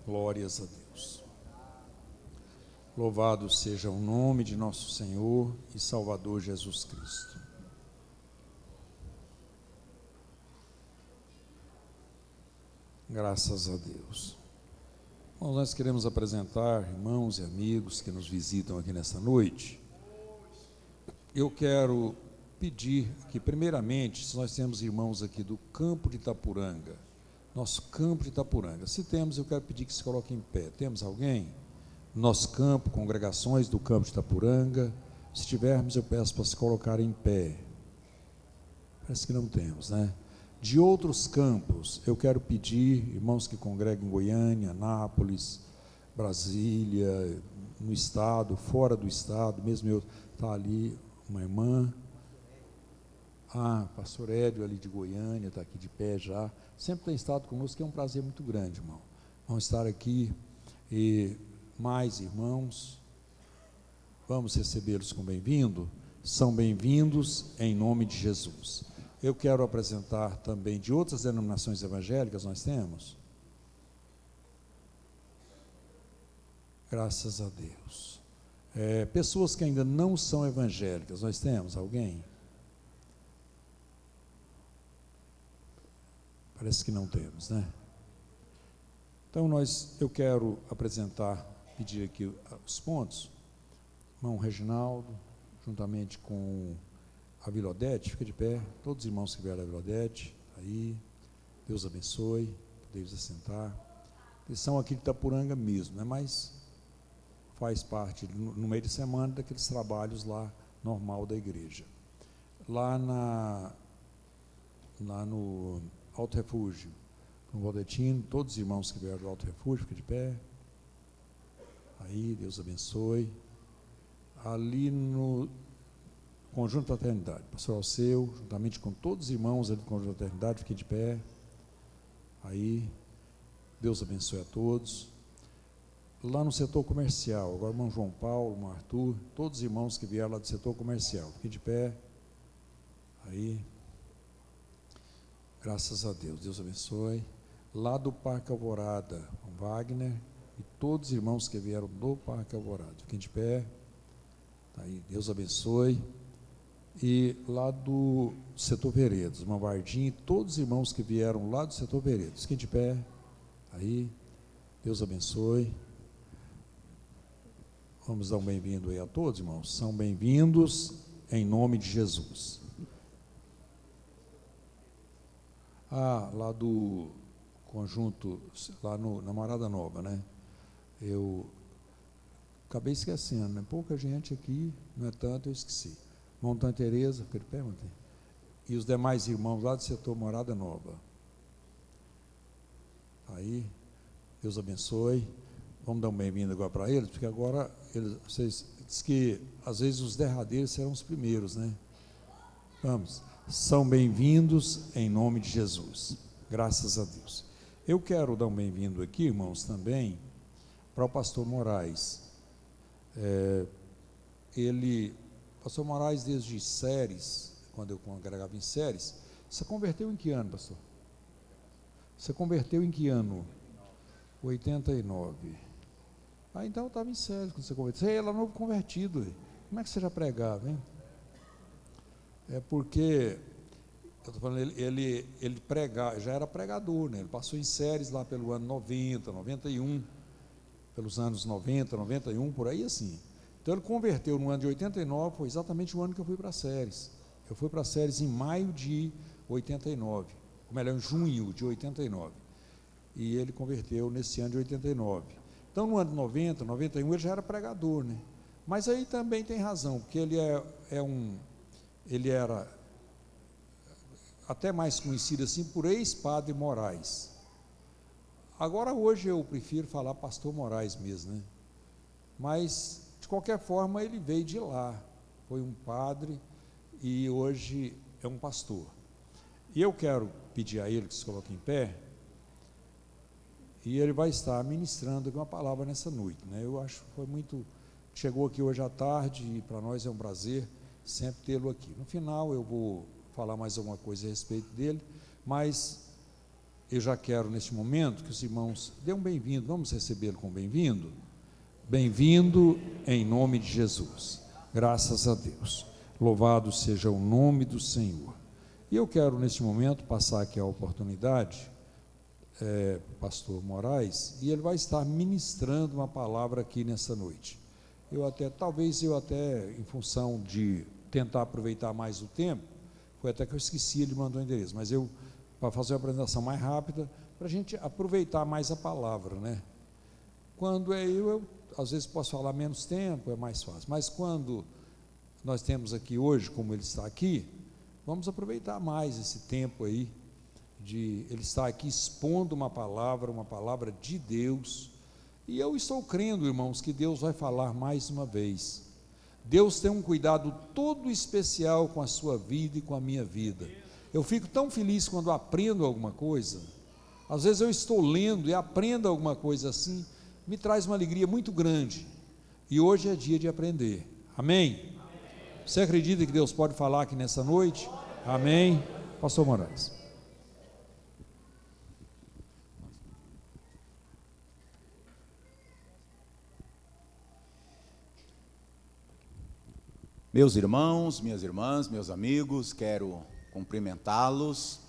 Glórias a Deus. Louvado seja o nome de nosso Senhor e Salvador Jesus Cristo. Graças a Deus. Bom, nós queremos apresentar irmãos e amigos que nos visitam aqui nessa noite. Eu quero pedir que, primeiramente, se nós temos irmãos aqui do campo de Itapuranga, nosso campo de Itapuranga, se temos, eu quero pedir que se coloquem em pé. Temos alguém? Nosso campo, congregações do campo de Itapuranga. Se tivermos, eu peço para se colocarem em pé. Parece que não temos, né? De outros campos, eu quero pedir, irmãos que congregam em Goiânia, Anápolis, Brasília, no estado, fora do estado, mesmo eu, está ali uma irmã, pastor Hélio ali de Goiânia, está aqui de pé já, sempre tem estado conosco, que é um prazer muito grande, irmão. Vamos estar aqui, e mais irmãos, vamos recebê-los com bem-vindo, são bem-vindos em nome de Jesus. Eu quero apresentar também de outras denominações evangélicas, nós temos. Graças a Deus. Pessoas que ainda não são evangélicas, nós temos alguém? Parece que não temos, né? Então, eu quero pedir aqui os pontos. Irmão Reginaldo, juntamente com a Vila Odete, fica de pé, todos os irmãos que vieram da Vila Odete, aí, Deus abençoe, podemos assentar. Eles são aqui de Itapuranga mesmo, né? Mas faz parte, no meio de semana, daqueles trabalhos lá, normal da igreja. Lá no Alto Refúgio, no Valdetino, todos os irmãos que vieram do Alto Refúgio, fica de pé, aí, Deus abençoe. Ali no Conjunto Fraternidade, pastor Alceu, juntamente com todos os irmãos ali do Conjunto Fraternidade, fiquem de pé, aí, Deus abençoe a todos. Lá no setor comercial, agora o irmão João Paulo, o irmão Arthur, todos os irmãos que vieram lá do setor comercial, fiquem de pé, aí, graças a Deus, Deus abençoe. Lá do Parque Alvorada, o Wagner e todos os irmãos que vieram do Parque Alvorada, fiquem de pé, aí, Deus abençoe. E lá do setor Veredas, irmão Vardim, todos os irmãos que vieram lá do setor Veredas, fiquem de pé, aí, Deus abençoe. Vamos dar um bem-vindo aí a todos, irmãos, são bem-vindos em nome de Jesus. Lá do conjunto, lá na Morada Nova, né? Eu acabei esquecendo, né? Pouca gente aqui, não é tanto, eu esqueci. Montanha Tereza, fica de pé, Montanha. E os demais irmãos lá do setor Morada Nova. Aí, Deus abençoe. Vamos dar um bem-vindo agora para eles, porque agora, vocês dizem que às vezes os derradeiros serão os primeiros, né? Vamos. São bem-vindos em nome de Jesus. Graças a Deus. Eu quero dar um bem-vindo aqui, irmãos, também, para o pastor Moraes. Pastor Moraes, desde Séries, quando eu congregava em Séries, você converteu em que ano, pastor? Você converteu em que ano? 89. Então eu estava em Séries quando você converteu. Você era novo convertido. Como é que você já pregava, hein? É porque, eu estou falando, ele já era pregador, né? Ele passou em Séries lá pelo ano 90, 91, pelos anos 90, 91, por aí assim. Então ele converteu no ano de 89, foi exatamente o ano que eu fui para Séries. Eu fui para Séries em maio de 89, ou melhor, em junho de 89. E ele converteu nesse ano de 89. Então no ano de 90, 91, ele já era pregador, né? Mas aí também tem razão, porque ele era até mais conhecido assim por ex-padre Moraes. Agora hoje eu prefiro falar pastor Moraes mesmo, né? Mas de qualquer forma ele veio de lá, foi um padre e hoje é um pastor. E eu quero pedir a ele que se coloque em pé, e ele vai estar ministrando uma palavra nessa noite, né? Eu acho que foi muito, chegou aqui hoje à tarde e para nós é um prazer sempre tê-lo aqui. No final eu vou falar mais alguma coisa a respeito dele, mas eu já quero, neste momento, que os irmãos dêem um bem-vindo. Vamos recebê-lo com bem-vindo? Bem-vindo em nome de Jesus. Graças a Deus. Louvado seja o nome do Senhor. E eu quero, neste momento, passar aqui a oportunidade, pastor Moraes, e ele vai estar ministrando uma palavra aqui nessa noite. Talvez eu até, em função de tentar aproveitar mais o tempo, foi até que eu esqueci, ele mandou o endereço, mas para fazer uma apresentação mais rápida, para a gente aproveitar mais a palavra, né? Quando eu às vezes posso falar menos tempo, é mais fácil, mas quando nós temos aqui hoje, como ele está aqui, vamos aproveitar mais esse tempo aí, ele estar aqui expondo uma palavra de Deus, e eu estou crendo, irmãos, que Deus vai falar mais uma vez. Deus tem um cuidado todo especial com a sua vida e com a minha vida. Eu fico tão feliz quando aprendo alguma coisa. Às vezes eu estou lendo e aprendo alguma coisa assim, me traz uma alegria muito grande. E hoje é dia de aprender. Amém? Você acredita que Deus pode falar aqui nessa noite? Amém? Pastor Moraes. Meus irmãos, minhas irmãs, meus amigos, quero cumprimentá-los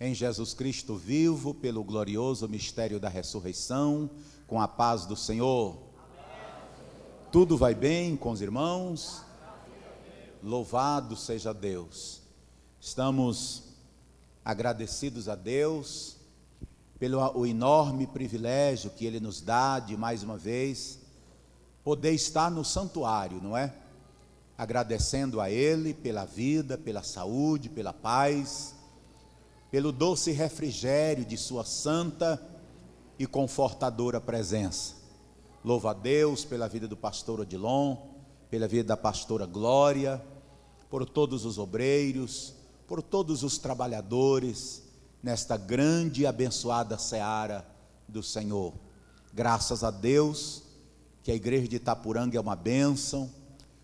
em Jesus Cristo vivo, pelo glorioso mistério da ressurreição, com a paz do Senhor. Tudo vai bem com os irmãos? Louvado seja Deus. Estamos agradecidos a Deus pelo enorme privilégio que Ele nos dá de mais uma vez poder estar no santuário, não é? Agradecendo a Ele pela vida, pela saúde, pela paz, pelo doce refrigério de sua santa e confortadora presença. Louvo a Deus pela vida do pastor Odilon, pela vida da pastora Glória, por todos os obreiros, por todos os trabalhadores nesta grande e abençoada seara do Senhor. Graças a Deus que a igreja de Itapuranga é uma bênção,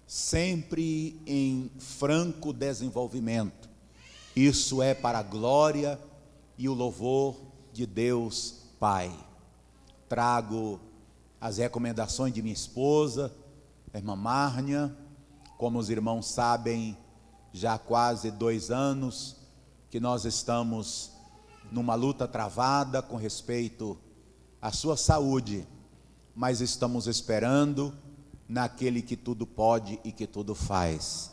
sempre em franco desenvolvimento. Isso é para a glória e o louvor de Deus Pai. Trago as recomendações de minha esposa, a irmã Márnia. Como os irmãos sabem, já há quase 2 anos que nós estamos numa luta travada com respeito à sua saúde, mas estamos esperando naquele que tudo pode e que tudo faz.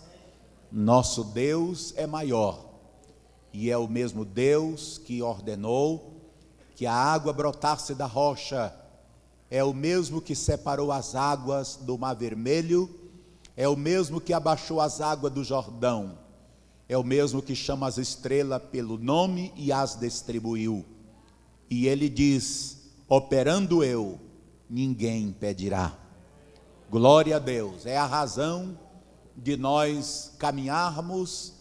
Nosso Deus é maior, e é o mesmo Deus que ordenou que a água brotasse da rocha, é o mesmo que separou as águas do Mar Vermelho, é o mesmo que abaixou as águas do Jordão, é o mesmo que chama as estrelas pelo nome e as distribuiu. E ele diz: operando eu, ninguém impedirá. Glória a Deus. É a razão de nós caminharmos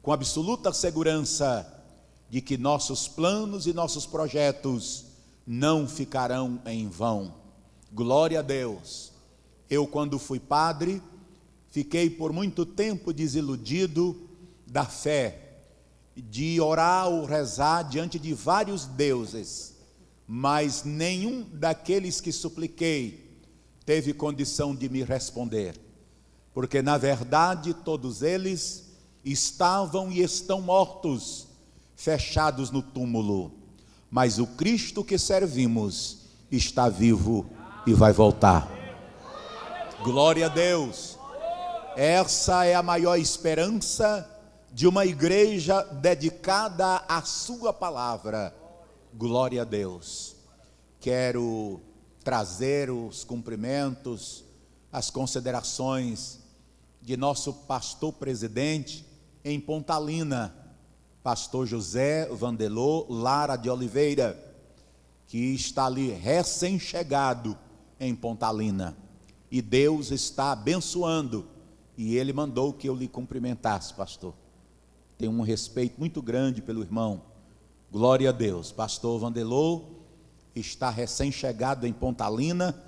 com absoluta segurança de que nossos planos e nossos projetos não ficarão em vão. Glória a Deus. Eu, quando fui padre, fiquei por muito tempo desiludido da fé, de orar ou rezar diante de vários deuses, mas nenhum daqueles que supliquei teve condição de me responder, porque na verdade todos eles estavam e estão mortos, fechados no túmulo, mas o Cristo que servimos está vivo e vai voltar. Glória a Deus. Essa é a maior esperança de uma igreja dedicada à sua palavra. Glória a Deus. Quero trazer os cumprimentos, as considerações de nosso pastor presidente em Pontalina, pastor José Vandelô Lara de Oliveira, que está ali recém-chegado em Pontalina, e Deus está abençoando, e ele mandou que eu lhe cumprimentasse, pastor. Tenho um respeito muito grande pelo irmão. Glória a Deus. Pastor Vandelô está recém-chegado em Pontalina,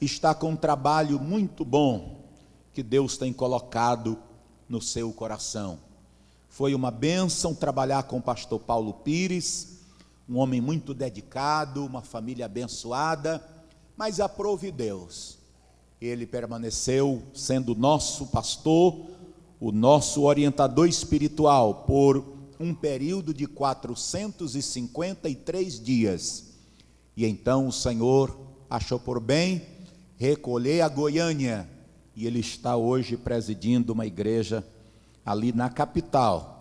está com um trabalho muito bom que Deus tem colocado no seu coração. Foi uma bênção trabalhar com o pastor Paulo Pires, um homem muito dedicado, uma família abençoada, mas aprove Deus. Ele permaneceu sendo nosso pastor, o nosso orientador espiritual, por um período de 453 dias. E então o Senhor achou por bem recolher a Goiânia, e ele está hoje presidindo uma igreja ali na capital.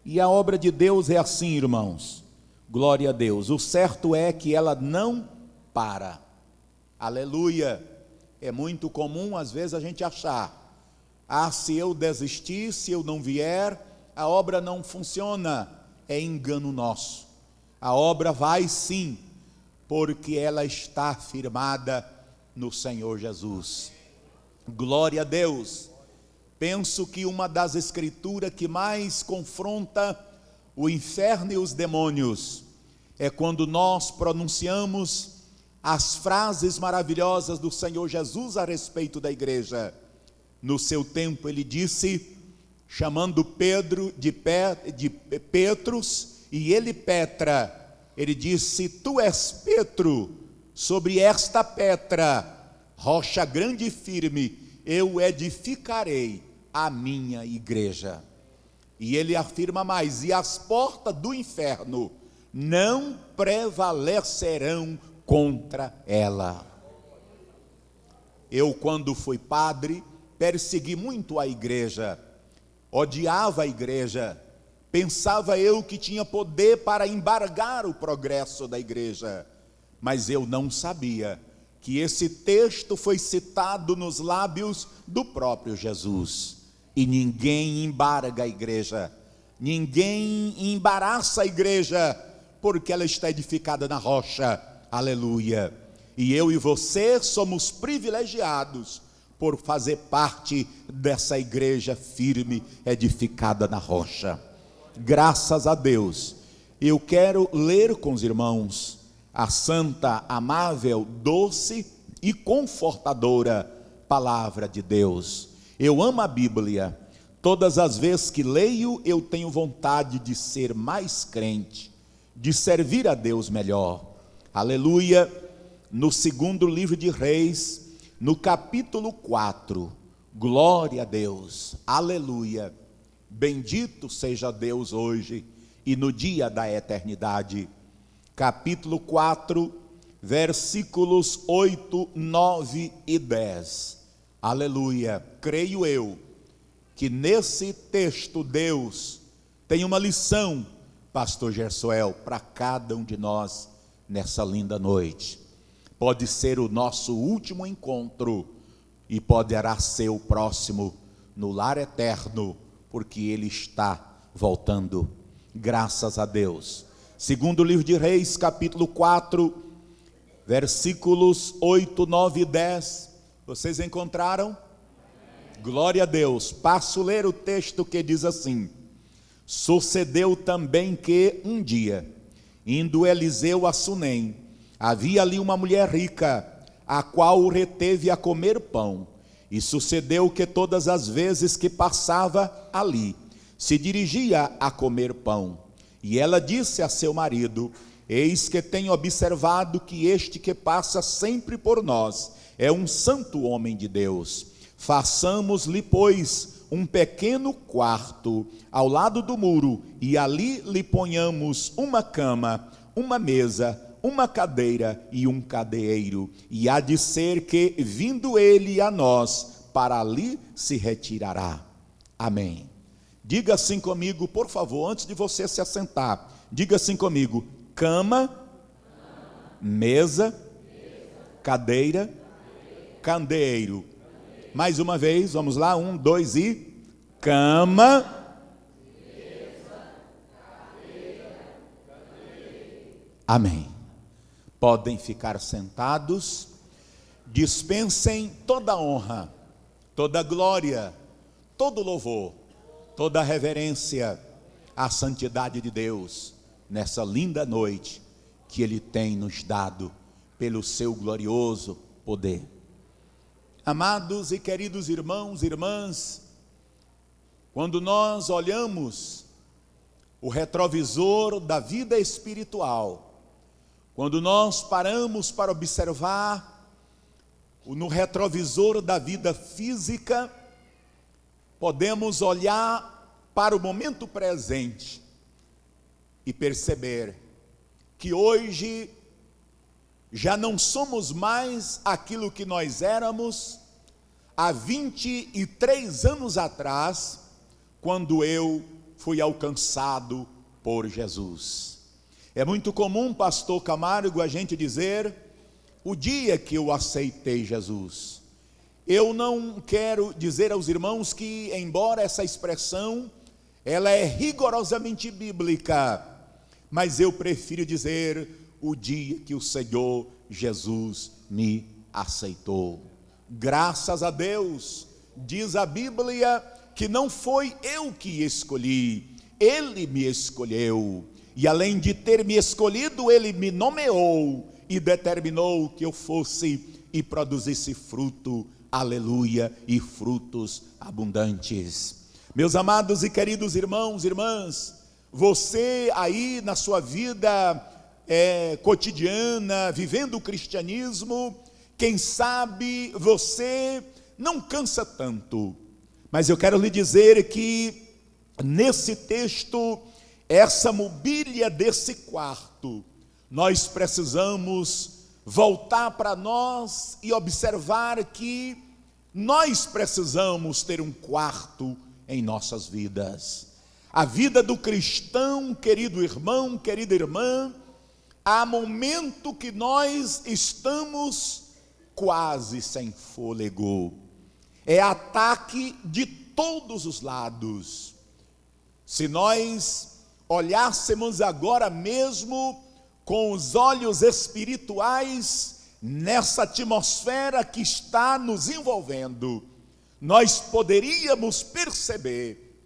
E a obra de Deus é assim, irmãos, glória a Deus. O certo é que ela não para, aleluia. É muito comum às vezes a gente achar, se eu desistir, se eu não vier, a obra não funciona. É engano nosso. A obra vai sim, porque ela está firmada no Senhor Jesus. Glória a Deus. Penso que uma das escrituras que mais confronta o inferno e os demônios é quando nós pronunciamos as frases maravilhosas do Senhor Jesus a respeito da igreja. No seu tempo ele disse, chamando Pedro de Petrus, e ele Petra, ele disse: tu és Petro, sobre esta pedra, rocha grande e firme, eu edificarei a minha igreja. E ele afirma mais: e as portas do inferno não prevalecerão contra ela. Eu, quando fui padre, persegui muito a igreja, odiava a igreja, pensava eu que tinha poder para embargar o progresso da igreja, mas eu não sabia que esse texto foi citado nos lábios do próprio Jesus. E ninguém embarga a igreja, ninguém embaraça a igreja, porque ela está edificada na rocha, aleluia. E eu e você somos privilegiados por fazer parte dessa igreja firme, edificada na rocha. Graças a Deus. Eu quero ler com os irmãos a santa, amável, doce e confortadora palavra de Deus. Eu amo a Bíblia. Todas as vezes que leio, eu tenho vontade de ser mais crente, de servir a Deus melhor. Aleluia. No segundo livro de Reis, no capítulo 4, glória a Deus, aleluia. Bendito seja Deus hoje e no dia da eternidade. Capítulo 4, versículos 8, 9 e 10. Aleluia. Creio eu que nesse texto Deus tem uma lição, pastor Gersuel, para cada um de nós nessa linda noite. Pode ser o nosso último encontro e poderá ser o próximo no lar eterno, porque Ele está voltando. Graças a Deus. Segundo livro de Reis, capítulo 4, versículos 8, 9 e 10. Vocês encontraram? Glória a Deus. Passo a ler o texto que diz assim: sucedeu também que um dia, indo Eliseu a Sunem, havia ali uma mulher rica, a qual o reteve a comer pão. E sucedeu que todas as vezes que passava ali, se dirigia a comer pão. E ela disse a seu marido: eis que tenho observado que este que passa sempre por nós é um santo homem de Deus. Façamos-lhe, pois, um pequeno quarto ao lado do muro, e ali lhe ponhamos uma cama, uma mesa, uma cadeira e um candeeiro, e há de ser que, vindo ele a nós, para ali se retirará. Amém. Diga assim comigo, por favor, antes de você se assentar, diga assim comigo: cama, mesa, cadeira, candeeiro. Mais uma vez, vamos lá, 1, 2 e... cama, amém. Podem ficar sentados. Dispensem toda honra, toda glória, todo louvor, toda reverência à santidade de Deus nessa linda noite que Ele tem nos dado pelo seu glorioso poder. Amados e queridos irmãos e irmãs, quando nós olhamos o retrovisor da vida espiritual. Quando nós paramos para observar no retrovisor da vida física, podemos olhar para o momento presente e perceber que hoje já não somos mais aquilo que nós éramos há 23 anos atrás, quando eu fui alcançado por Jesus. É muito comum, pastor Camargo, a gente dizer o dia que eu aceitei Jesus. Eu não quero dizer aos irmãos que, embora essa expressão ela é rigorosamente bíblica, mas eu prefiro dizer o dia que o Senhor Jesus me aceitou. Graças a Deus, diz a Bíblia que não foi eu que escolhi, Ele me escolheu. E além de ter me escolhido, Ele me nomeou e determinou que eu fosse e produzisse fruto, aleluia, e frutos abundantes. Meus amados e queridos irmãos e irmãs, você aí na sua vida cotidiana, vivendo o cristianismo, quem sabe você não cansa tanto, mas eu quero lhe dizer que nesse texto, essa mobília desse quarto, nós precisamos voltar para nós e observar que nós precisamos ter um quarto em nossas vidas. A vida do cristão, querido irmão, querida irmã, há momento que nós estamos quase sem fôlego. É ataque de todos os lados. Se nós olhássemos agora mesmo com os olhos espirituais nessa atmosfera que está nos envolvendo, nós poderíamos perceber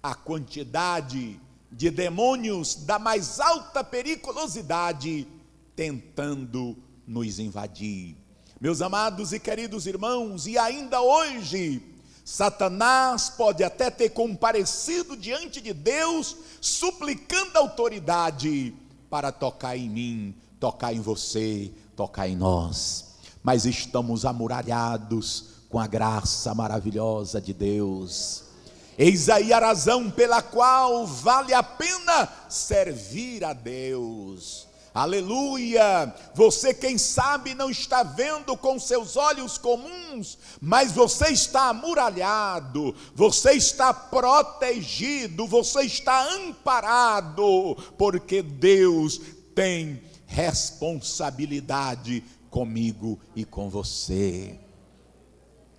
a quantidade de demônios da mais alta periculosidade tentando nos invadir. Meus amados e queridos irmãos, e ainda hoje, Satanás pode até ter comparecido diante de Deus, suplicando autoridade para tocar em mim, tocar em você, tocar em nós. Mas estamos amuralhados com a graça maravilhosa de Deus. Eis aí a razão pela qual vale a pena servir a Deus. Aleluia! Você, quem sabe, não está vendo com seus olhos comuns, mas você está amuralhado, você está protegido, você está amparado, porque Deus tem responsabilidade comigo e com você.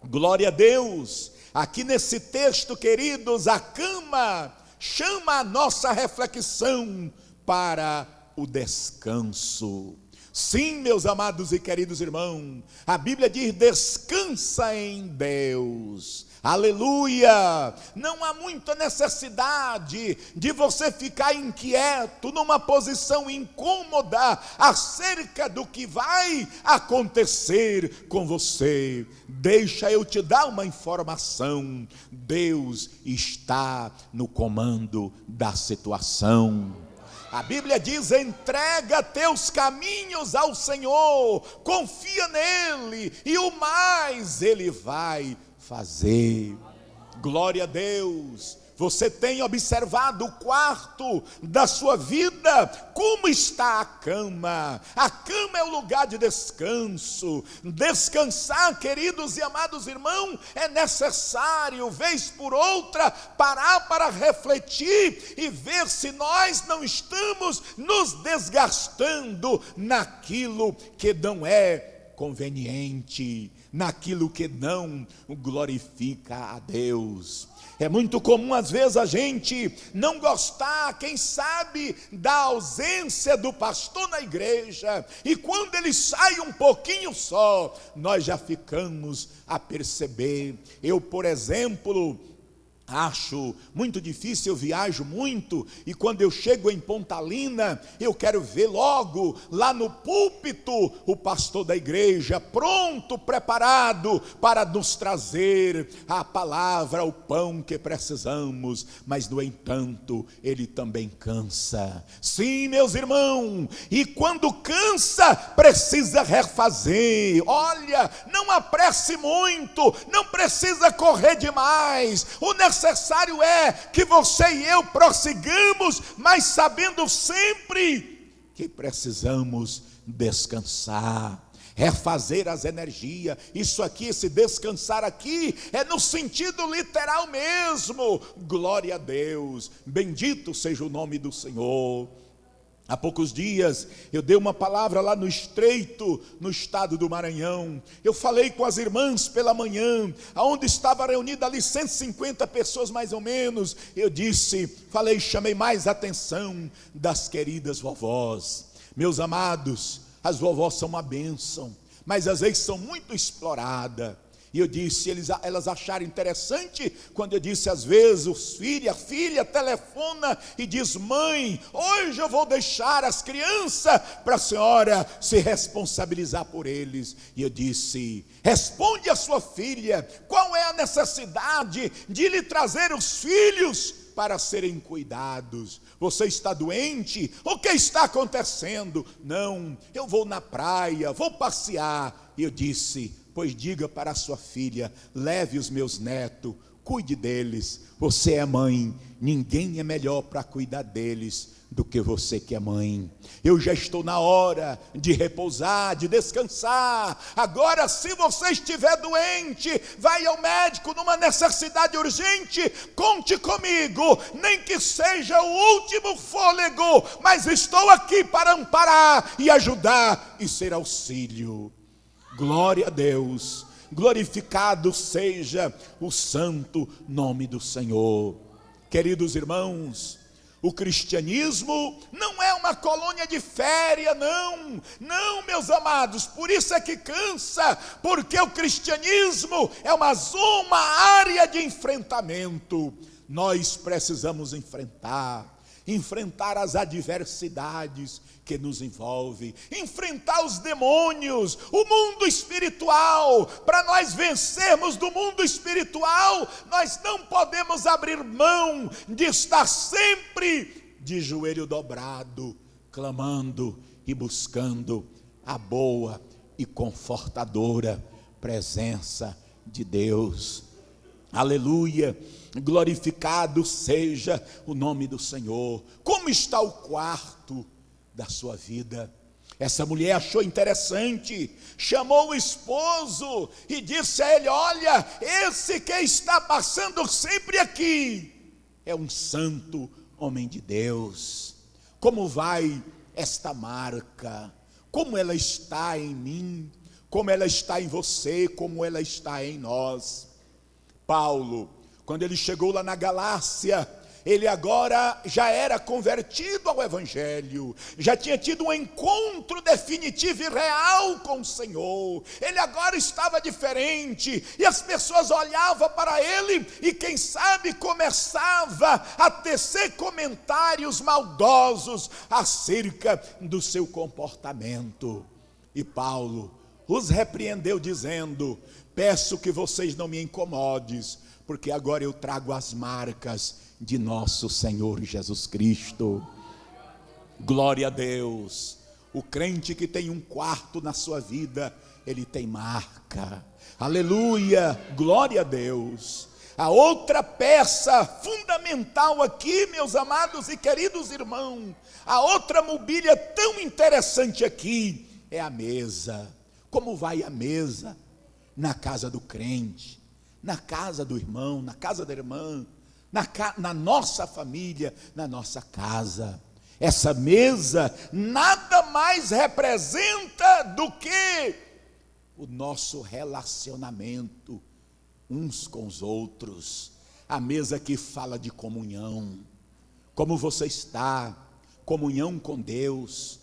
Glória a Deus! Aqui nesse texto, queridos, a cama chama a nossa reflexão para o descanso. Sim, meus amados e queridos irmãos, a Bíblia diz: descansa em Deus. Aleluia! Não há muita necessidade de você ficar inquieto, numa posição incômoda acerca do que vai acontecer com você. Deixa eu te dar uma informação: Deus está no comando da situação. A Bíblia diz: entrega teus caminhos ao Senhor, confia nele, e o mais ele vai fazer. Glória a Deus. Você tem observado o quarto da sua vida? Como está a cama? A cama é o lugar de descanso. Descansar, queridos e amados irmãos, é necessário, vez por outra, parar para refletir e ver se nós não estamos nos desgastando naquilo que não é conveniente, naquilo que não glorifica a Deus. É muito comum às vezes a gente não gostar, quem sabe, da ausência do pastor na igreja, e quando ele sai um pouquinho só, nós já ficamos a perceber. Eu, por exemplo, acho muito difícil, eu viajo muito, e quando eu chego em Pontalina, eu quero ver logo, lá no púlpito, o pastor da igreja, pronto, preparado, para nos trazer a palavra, o pão que precisamos, mas no entanto, ele também cansa. Sim, meus irmãos, e quando cansa, precisa refazer. Olha, não apresse muito, não precisa correr demais, o necessário é que você e eu prossigamos, mas sabendo sempre que precisamos descansar, refazer as energias. Isso aqui, esse descansar aqui, é no sentido literal mesmo. Glória a Deus, bendito seja o nome do Senhor. Há poucos dias eu dei uma palavra lá no Estreito, no estado do Maranhão. Eu falei com as irmãs pela manhã, aonde estava reunida ali 150 pessoas mais ou menos. Eu chamei mais a atenção das queridas vovós. Meus amados, as vovós são uma bênção, mas às vezes são muito exploradas. E eu disse, elas acharam interessante quando eu disse, às vezes a filha telefona e diz: mãe, hoje eu vou deixar as crianças para a senhora se responsabilizar por eles. E eu disse: responde a sua filha, qual é a necessidade de lhe trazer os filhos para serem cuidados? Você está doente? O que está acontecendo? Não, eu vou na praia, vou passear. E eu disse: pois diga para a sua filha, leve os meus netos, cuide deles. Você é mãe, ninguém é melhor para cuidar deles do que você que é mãe. Eu já estou na hora de repousar, de descansar. Agora, se você estiver doente, vai ao médico numa necessidade urgente, conte comigo, nem que seja o último fôlego, mas estou aqui para amparar e ajudar e ser auxílio. Glória a Deus, glorificado seja o santo nome do Senhor. Queridos irmãos, o cristianismo não é uma colônia de férias, não, meus amados. Por isso é que cansa, porque o cristianismo é uma área de enfrentamento. Nós precisamos enfrentar as adversidades que nos envolvem, enfrentar os demônios, o mundo espiritual. Para nós vencermos do mundo espiritual, nós não podemos abrir mão de estar sempre de joelho dobrado, clamando e buscando a boa e confortadora presença de Deus. Aleluia, glorificado seja o nome do Senhor. Como está o quarto da sua vida? Essa mulher achou interessante, chamou o esposo e disse a ele: olha, esse que está passando sempre aqui é um santo homem de Deus. Como vai esta marca? Como ela está em mim? Como ela está em você? Como ela está em nós? Paulo, quando ele chegou lá na Galácia, ele agora já era convertido ao Evangelho, já tinha tido um encontro definitivo e real com o Senhor. Ele agora estava diferente, e as pessoas olhavam para ele, e quem sabe começava a tecer comentários maldosos acerca do seu comportamento. E Paulo os repreendeu dizendo: peço que vocês não me incomodem, porque agora eu trago as marcas de nosso Senhor Jesus Cristo. Glória a Deus. O crente que tem um quarto na sua vida, ele tem marca. Aleluia, glória a Deus. A outra peça fundamental aqui, meus amados e queridos irmãos, a outra mobília tão interessante aqui é a mesa. Como vai a mesa na casa do crente, na casa do irmão, na casa da irmã, na nossa família, na nossa casa? Essa mesa nada mais representa do que o nosso relacionamento uns com os outros. A mesa que fala de comunhão. Como você está? Comunhão com Deus,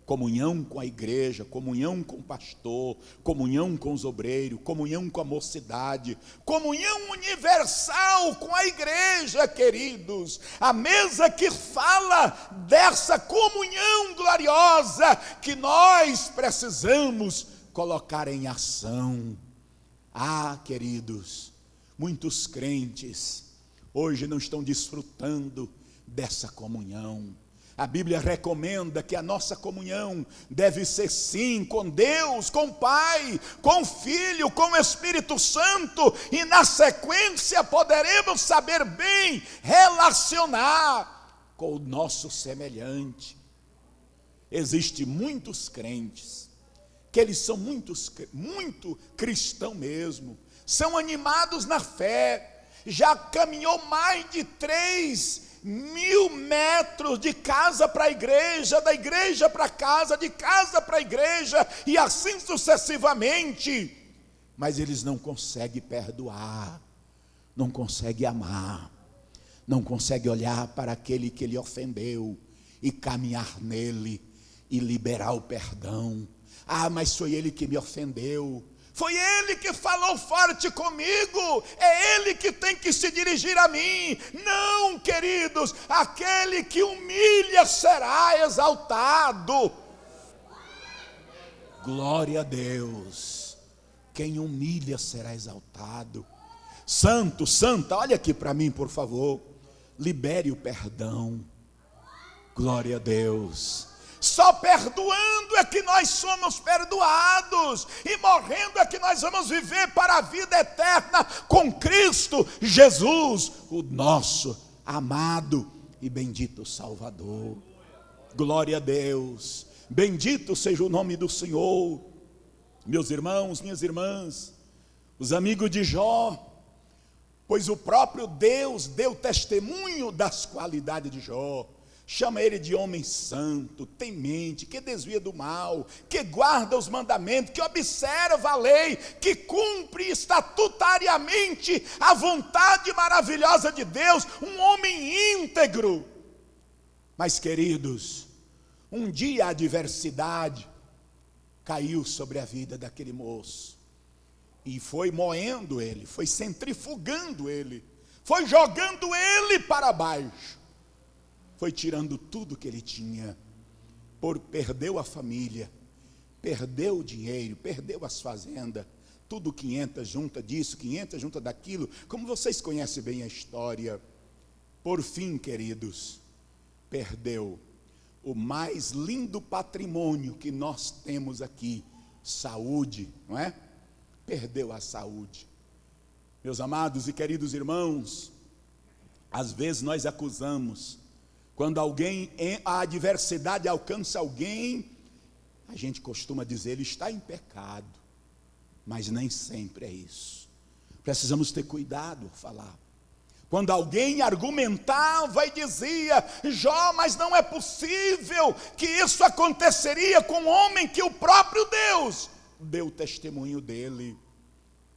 Comunhão com a igreja, comunhão com o pastor, comunhão com os obreiros, comunhão com a mocidade, comunhão universal com a igreja, queridos. A mesa que fala dessa comunhão gloriosa que nós precisamos colocar em ação. Ah, queridos, muitos crentes hoje não estão desfrutando dessa comunhão. A Bíblia recomenda que a nossa comunhão deve ser sim com Deus, com o Pai, com o Filho, com o Espírito Santo, e na sequência poderemos saber bem relacionar com o nosso semelhante. Existem muitos crentes, que eles são muito cristão mesmo, são animados na fé, já caminhou mais de 3.000 metros de casa para a igreja, da igreja para casa, de casa para a igreja, e assim sucessivamente, mas eles não conseguem perdoar, não conseguem amar, não conseguem olhar para aquele que lhe ofendeu e caminhar nele e liberar o perdão. Ah, mas foi ele que me ofendeu, foi ele que falou forte comigo, é ele que tem que se dirigir a mim. Não, queridos, aquele que humilha será exaltado. Glória a Deus, quem humilha será exaltado. Santo, santa, olha aqui para mim, por favor, libere o perdão. Glória a Deus. Só perdoando é que nós somos perdoados, e morrendo é que nós vamos viver para a vida eterna com Cristo Jesus, o nosso amado e bendito Salvador. Glória a Deus, bendito seja o nome do Senhor. Meus irmãos, minhas irmãs, os amigos de Jó, pois o próprio Deus deu testemunho das qualidades de Jó. Chama ele de homem santo, temente, que desvia do mal, que guarda os mandamentos, que observa a lei, que cumpre estatutariamente a vontade maravilhosa de Deus, um homem íntegro. Mas, queridos, um dia a adversidade caiu sobre a vida daquele moço, e foi moendo ele, foi centrifugando ele, foi jogando ele para baixo, foi tirando tudo que ele tinha, perdeu a família, perdeu o dinheiro, perdeu as fazendas, tudo 500 junta disso, 500 junta daquilo, como vocês conhecem bem a história. Por fim, queridos, perdeu o mais lindo patrimônio que nós temos aqui, saúde, não é? Perdeu a saúde. Meus amados e queridos irmãos, às vezes nós acusamos, quando a adversidade alcança alguém, a gente costuma dizer, ele está em pecado, mas nem sempre é isso. Precisamos ter cuidado ao falar. Quando alguém argumentava e dizia, Jó, mas não é possível que isso aconteceria com um homem que o próprio Deus deu testemunho dele.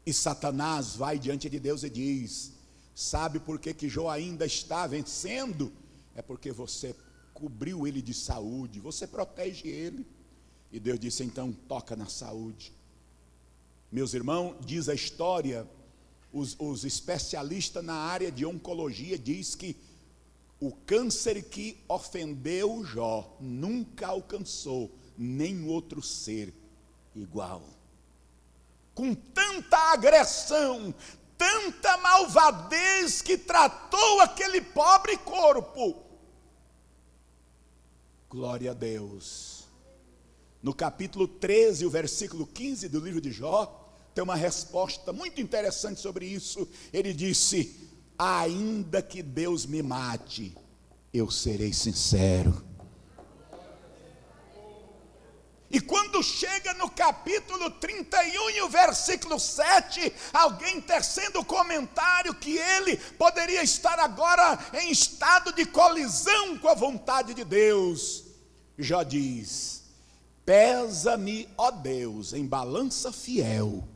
E Satanás vai diante de Deus e diz, sabe por que Jó ainda está vencendo? É porque você cobriu ele de saúde, você protege ele. E Deus disse, então toca na saúde. Meus irmãos, diz a história, os especialistas na área de oncologia diz que o câncer que ofendeu Jó nunca alcançou nenhum outro ser igual. Com tanta agressão, tanta malvadez que tratou aquele pobre corpo. Glória a Deus. No capítulo 13, o versículo 15 do livro de Jó, tem uma resposta muito interessante sobre isso. Ele disse, ainda que Deus me mate, eu serei sincero. E quando chega no capítulo 31 e o versículo 7, alguém tecendo o comentário que ele poderia estar agora em estado de colisão com a vontade de Deus. Jó diz, pesa-me, ó Deus, em balança fiel,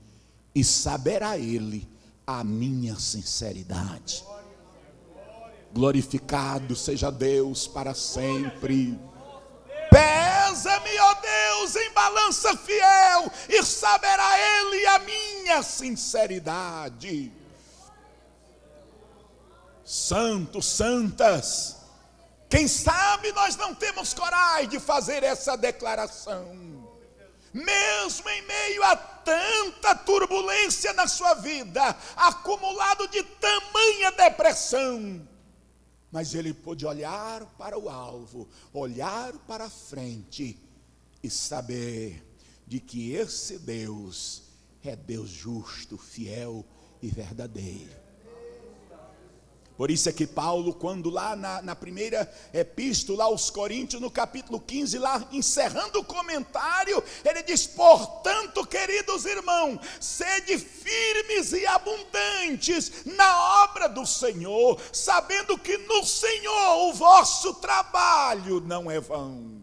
e saberá ele a minha sinceridade. Glorificado seja Deus para sempre. Pesa-me, ó Deus, em balança fiel, e saberá Ele a minha sinceridade. Santos, santas, quem sabe nós não temos coragem de fazer essa declaração, mesmo em meio a tanta turbulência na sua vida, acumulado de tamanha depressão. Mas ele pôde olhar para o alvo, olhar para a frente e saber de que esse Deus é Deus justo, fiel e verdadeiro. Por isso é que Paulo, quando lá na primeira epístola aos Coríntios, no capítulo 15, lá encerrando o comentário, ele diz: portanto, queridos irmãos, sede firmes e abundantes na obra do Senhor, sabendo que no Senhor o vosso trabalho não é vão.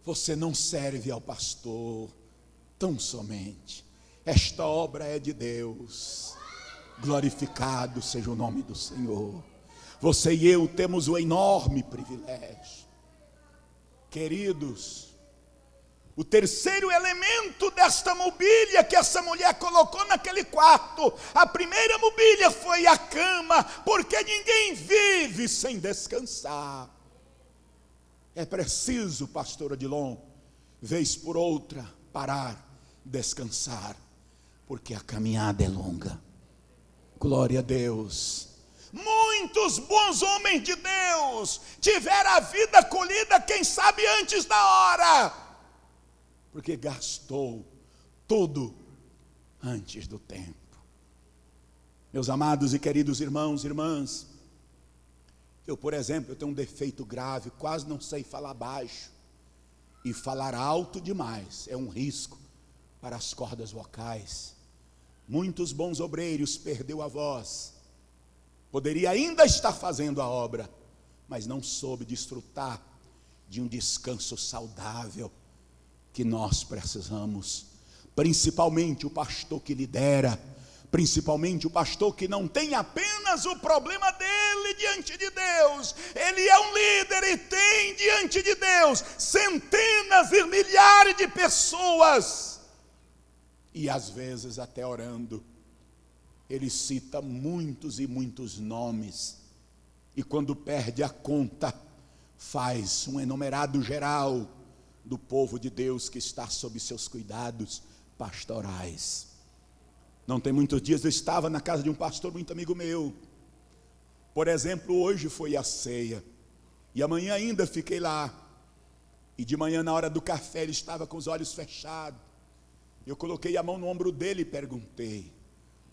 Você não serve ao pastor tão somente, esta obra é de Deus. Glorificado seja o nome do Senhor. Você e eu temos um enorme privilégio. Queridos, o terceiro elemento desta mobília que essa mulher colocou naquele quarto, a primeira mobília foi a cama, porque ninguém vive sem descansar. É preciso, pastor Odilon, vez por outra, parar, descansar, porque a caminhada é longa. Glória a Deus. Muitos bons homens de Deus tiveram a vida colhida, quem sabe antes da hora, porque gastou tudo antes do tempo. Meus amados e queridos irmãos e irmãs, eu, por exemplo, eu tenho um defeito grave, quase não sei falar baixo, e falar alto demais é um risco para as cordas vocais. Muitos bons obreiros perdeu a voz, poderia ainda estar fazendo a obra, mas não soube desfrutar de um descanso saudável que nós precisamos, principalmente o pastor que lidera, principalmente o pastor que não tem apenas o problema dele diante de Deus, ele é um líder e tem diante de Deus centenas e milhares de pessoas. E às vezes até orando, ele cita muitos e muitos nomes, e quando perde a conta, faz um enumerado geral do povo de Deus que está sob seus cuidados pastorais. Não tem muitos dias eu estava na casa de um pastor muito amigo meu. Por exemplo, hoje foi a ceia, e amanhã ainda fiquei lá, e de manhã na hora do café ele estava com os olhos fechados. Eu coloquei a mão no ombro dele e perguntei: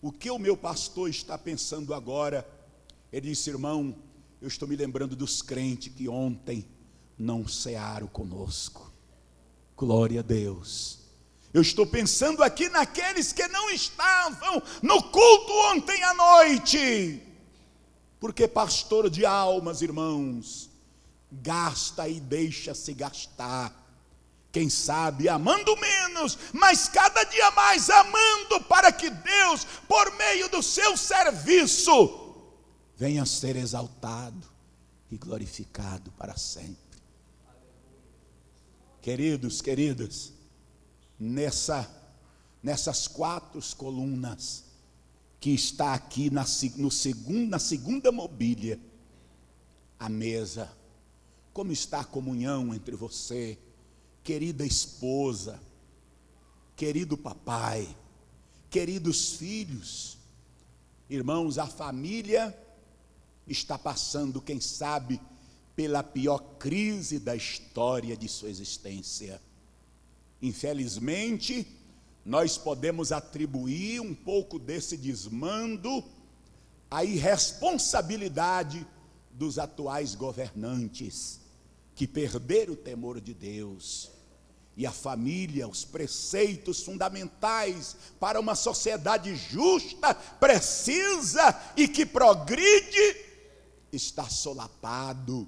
o que o meu pastor está pensando agora? Ele disse: irmão, eu estou me lembrando dos crentes que ontem não cearam conosco. Glória a Deus. Eu estou pensando aqui naqueles que não estavam no culto ontem à noite, porque pastor de almas, irmãos, gasta e deixa-se gastar. Quem sabe amando menos, mas cada dia mais amando, para que Deus, por meio do seu serviço, venha a ser exaltado e glorificado para sempre. Queridos, queridas, nessas 4 colunas que está aqui na segunda mobília, a mesa, como está a comunhão entre você, querida esposa, querido papai, queridos filhos, irmãos, a família está passando, quem sabe, pela pior crise da história de sua existência. Infelizmente, nós podemos atribuir um pouco desse desmando à irresponsabilidade dos atuais governantes, que perderam o temor de Deus. E a família, os preceitos fundamentais para uma sociedade justa, precisa e que progride, está solapado.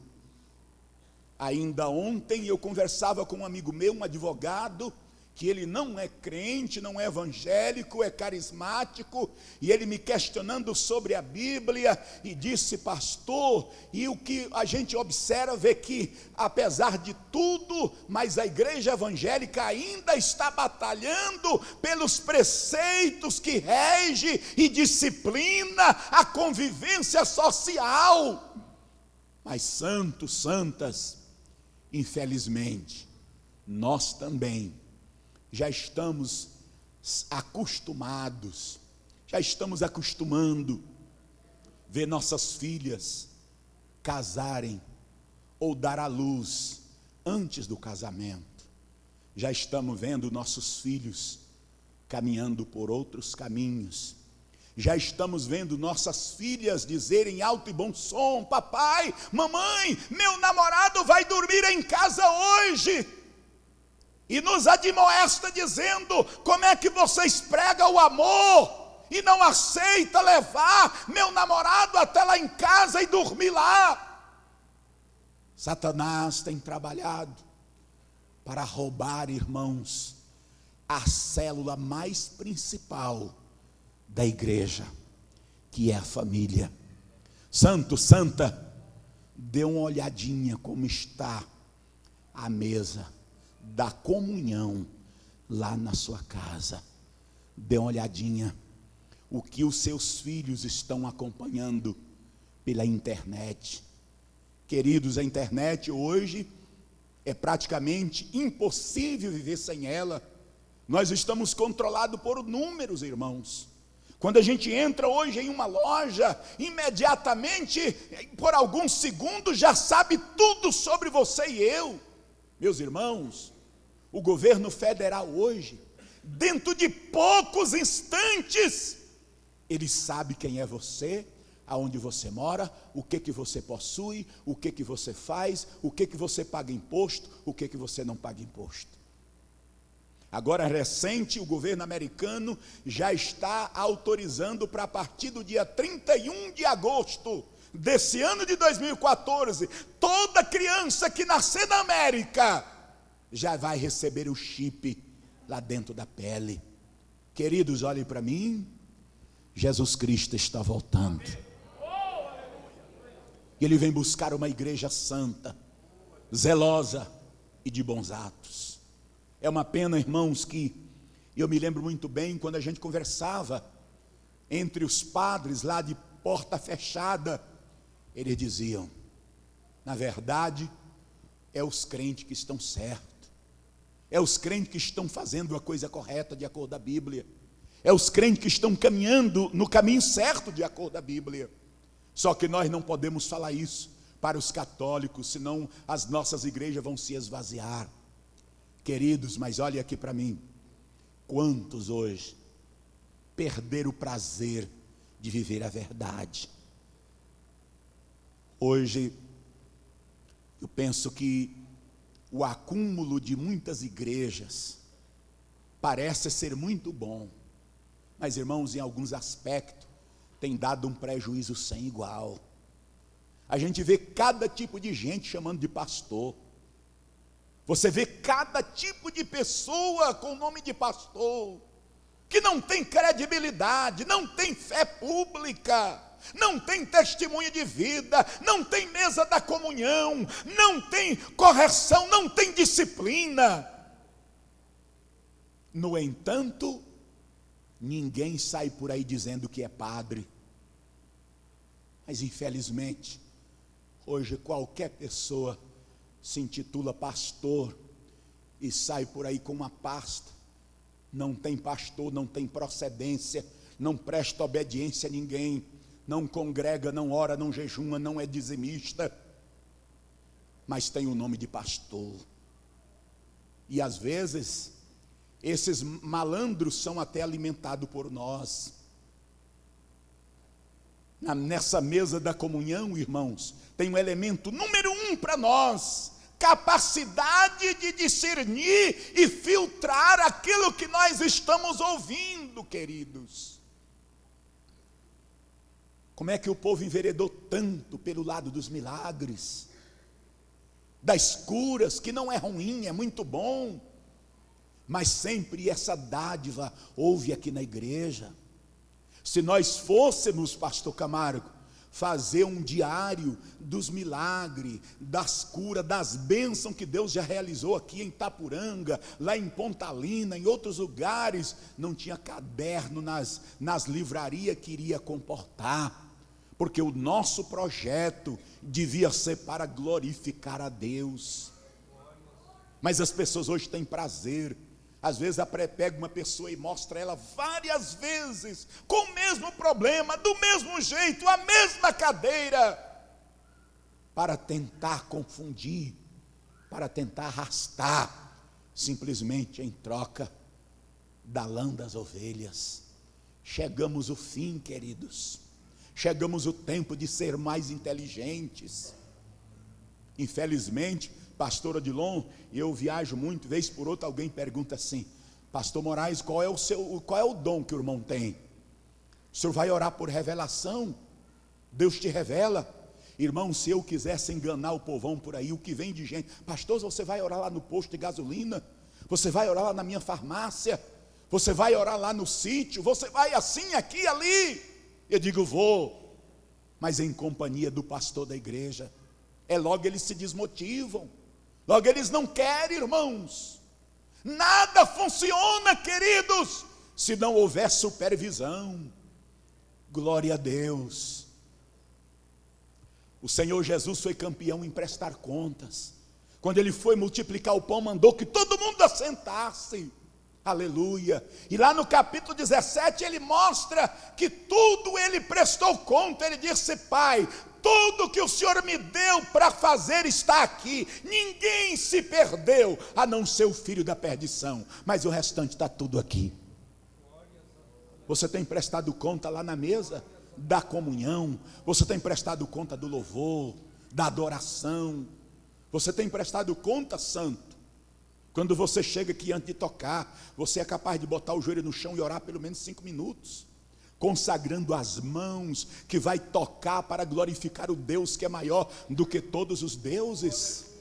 Ainda ontem eu conversava com um amigo meu, um advogado, que ele não é crente, não é evangélico, é carismático, e ele me questionando sobre a Bíblia, e disse: pastor, e o que a gente observa é que, apesar de tudo, mas a igreja evangélica ainda está batalhando pelos preceitos que rege e disciplina a convivência social. Mas santos, santas, infelizmente, nós também já estamos acostumados, já estamos acostumando ver nossas filhas casarem ou dar à luz antes do casamento. Já estamos vendo nossos filhos caminhando por outros caminhos. Já estamos vendo nossas filhas dizerem alto e bom som: papai, mamãe, meu namorado vai dormir em casa hoje. E nos admoesta dizendo: como é que vocês pregam o amor e não aceita levar meu namorado até lá em casa e dormir lá? Satanás tem trabalhado para roubar, irmãos, a célula mais principal da igreja, que é a família. Santo, santa, dê uma olhadinha como está a mesa da comunhão lá na sua casa. Dê uma olhadinha o que os seus filhos estão acompanhando pela internet. Queridos, a internet hoje é praticamente impossível viver sem ela. Nós estamos controlados por números, irmãos. Quando a gente entra hoje em uma loja, imediatamente, por alguns segundos, já sabe tudo sobre você e eu. Meus irmãos, o governo federal hoje, dentro de poucos instantes, ele sabe quem é você, aonde você mora, o que você possui, o que você faz, o que você paga imposto, o que você não paga imposto. Agora, recente, o governo americano já está autorizando para, a partir do dia 31 de agosto desse ano de 2014, toda criança que nascer na América já vai receber o chip lá dentro da pele. Queridos, olhem para mim, Jesus Cristo está voltando. Ele vem buscar uma igreja santa, zelosa e de bons atos. É uma pena, irmãos, que eu me lembro muito bem quando a gente conversava entre os padres lá de porta fechada, eles diziam: na verdade, é os crentes que estão certos. É os crentes que estão fazendo a coisa correta de acordo com a Bíblia. É os crentes que estão caminhando no caminho certo de acordo com a Bíblia. Só que nós não podemos falar isso para os católicos, senão as nossas igrejas vão se esvaziar. Queridos, mas olhe aqui para mim. Quantos hoje perderam o prazer de viver a verdade? Hoje, eu penso que o acúmulo de muitas igrejas parece ser muito bom, mas, irmãos, em alguns aspectos tem dado um prejuízo sem igual. A gente vê cada tipo de gente chamando de pastor. Você vê cada tipo de pessoa com o nome de pastor, que não tem credibilidade, não tem fé pública, não tem testemunho de vida, não tem mesa da comunhão, não tem correção, não tem disciplina. No entanto, ninguém sai por aí dizendo que é padre. Mas infelizmente, hoje qualquer pessoa se intitula pastor e sai por aí com uma pasta. Não tem pastor, não tem procedência, não presta obediência a ninguém, não congrega, não ora, não jejuma, não é dizimista, mas tem o nome de pastor. E às vezes esses malandros são até alimentados por nós. Nessa mesa da comunhão, irmãos, tem um elemento número 1 para nós: capacidade de discernir e filtrar aquilo que nós estamos ouvindo, queridos. Como é que o povo enveredou tanto pelo lado dos milagres, das curas, que não é ruim, é muito bom, mas sempre essa dádiva houve aqui na igreja. Se nós fôssemos, pastor Camargo, fazer um diário dos milagres, das curas, das bênçãos que Deus já realizou aqui em Itapuranga, lá em Pontalina, em outros lugares, não tinha caderno nas livrarias que iria comportar, porque o nosso projeto devia ser para glorificar a Deus. Mas as pessoas hoje têm prazer. Às vezes pega uma pessoa e mostra ela várias vezes, com o mesmo problema, do mesmo jeito, a mesma cadeira, para tentar confundir, para tentar arrastar, simplesmente em troca da lã das ovelhas. Chegamos ao fim, queridos, chegamos ao tempo de ser mais inteligentes. Infelizmente, pastor Odilon, eu viajo muito, vez por outra alguém pergunta assim: pastor Moraes, qual é o dom que o irmão tem? O senhor vai orar por revelação? Deus te revela? Irmão, se eu quisesse enganar o povão por aí, o que vem de gente, pastor, você vai orar lá no posto de gasolina? Você vai orar lá na minha farmácia? Você vai orar lá no sítio? Você vai assim, aqui, ali? Eu digo, vou, mas em companhia do pastor da igreja. Logo eles se desmotivam, logo eles não querem, irmãos. Nada funciona, queridos, se não houver supervisão. Glória a Deus. O Senhor Jesus foi campeão em prestar contas. Quando ele foi multiplicar o pão, mandou que todo mundo assentasse. Aleluia. E lá no capítulo 17 ele mostra que tudo ele prestou conta. Ele disse: Pai, tudo que o Senhor me deu para fazer está aqui. Ninguém se perdeu, a não ser o filho da perdição, mas o restante está tudo aqui. Você tem prestado conta lá na mesa da comunhão? Você tem prestado conta do louvor, da adoração? Você tem prestado conta, santo? Quando você chega aqui antes de tocar, você é capaz de botar o joelho no chão e orar pelo menos 5 minutos, consagrando as mãos que vai tocar para glorificar o Deus que é maior do que todos os deuses.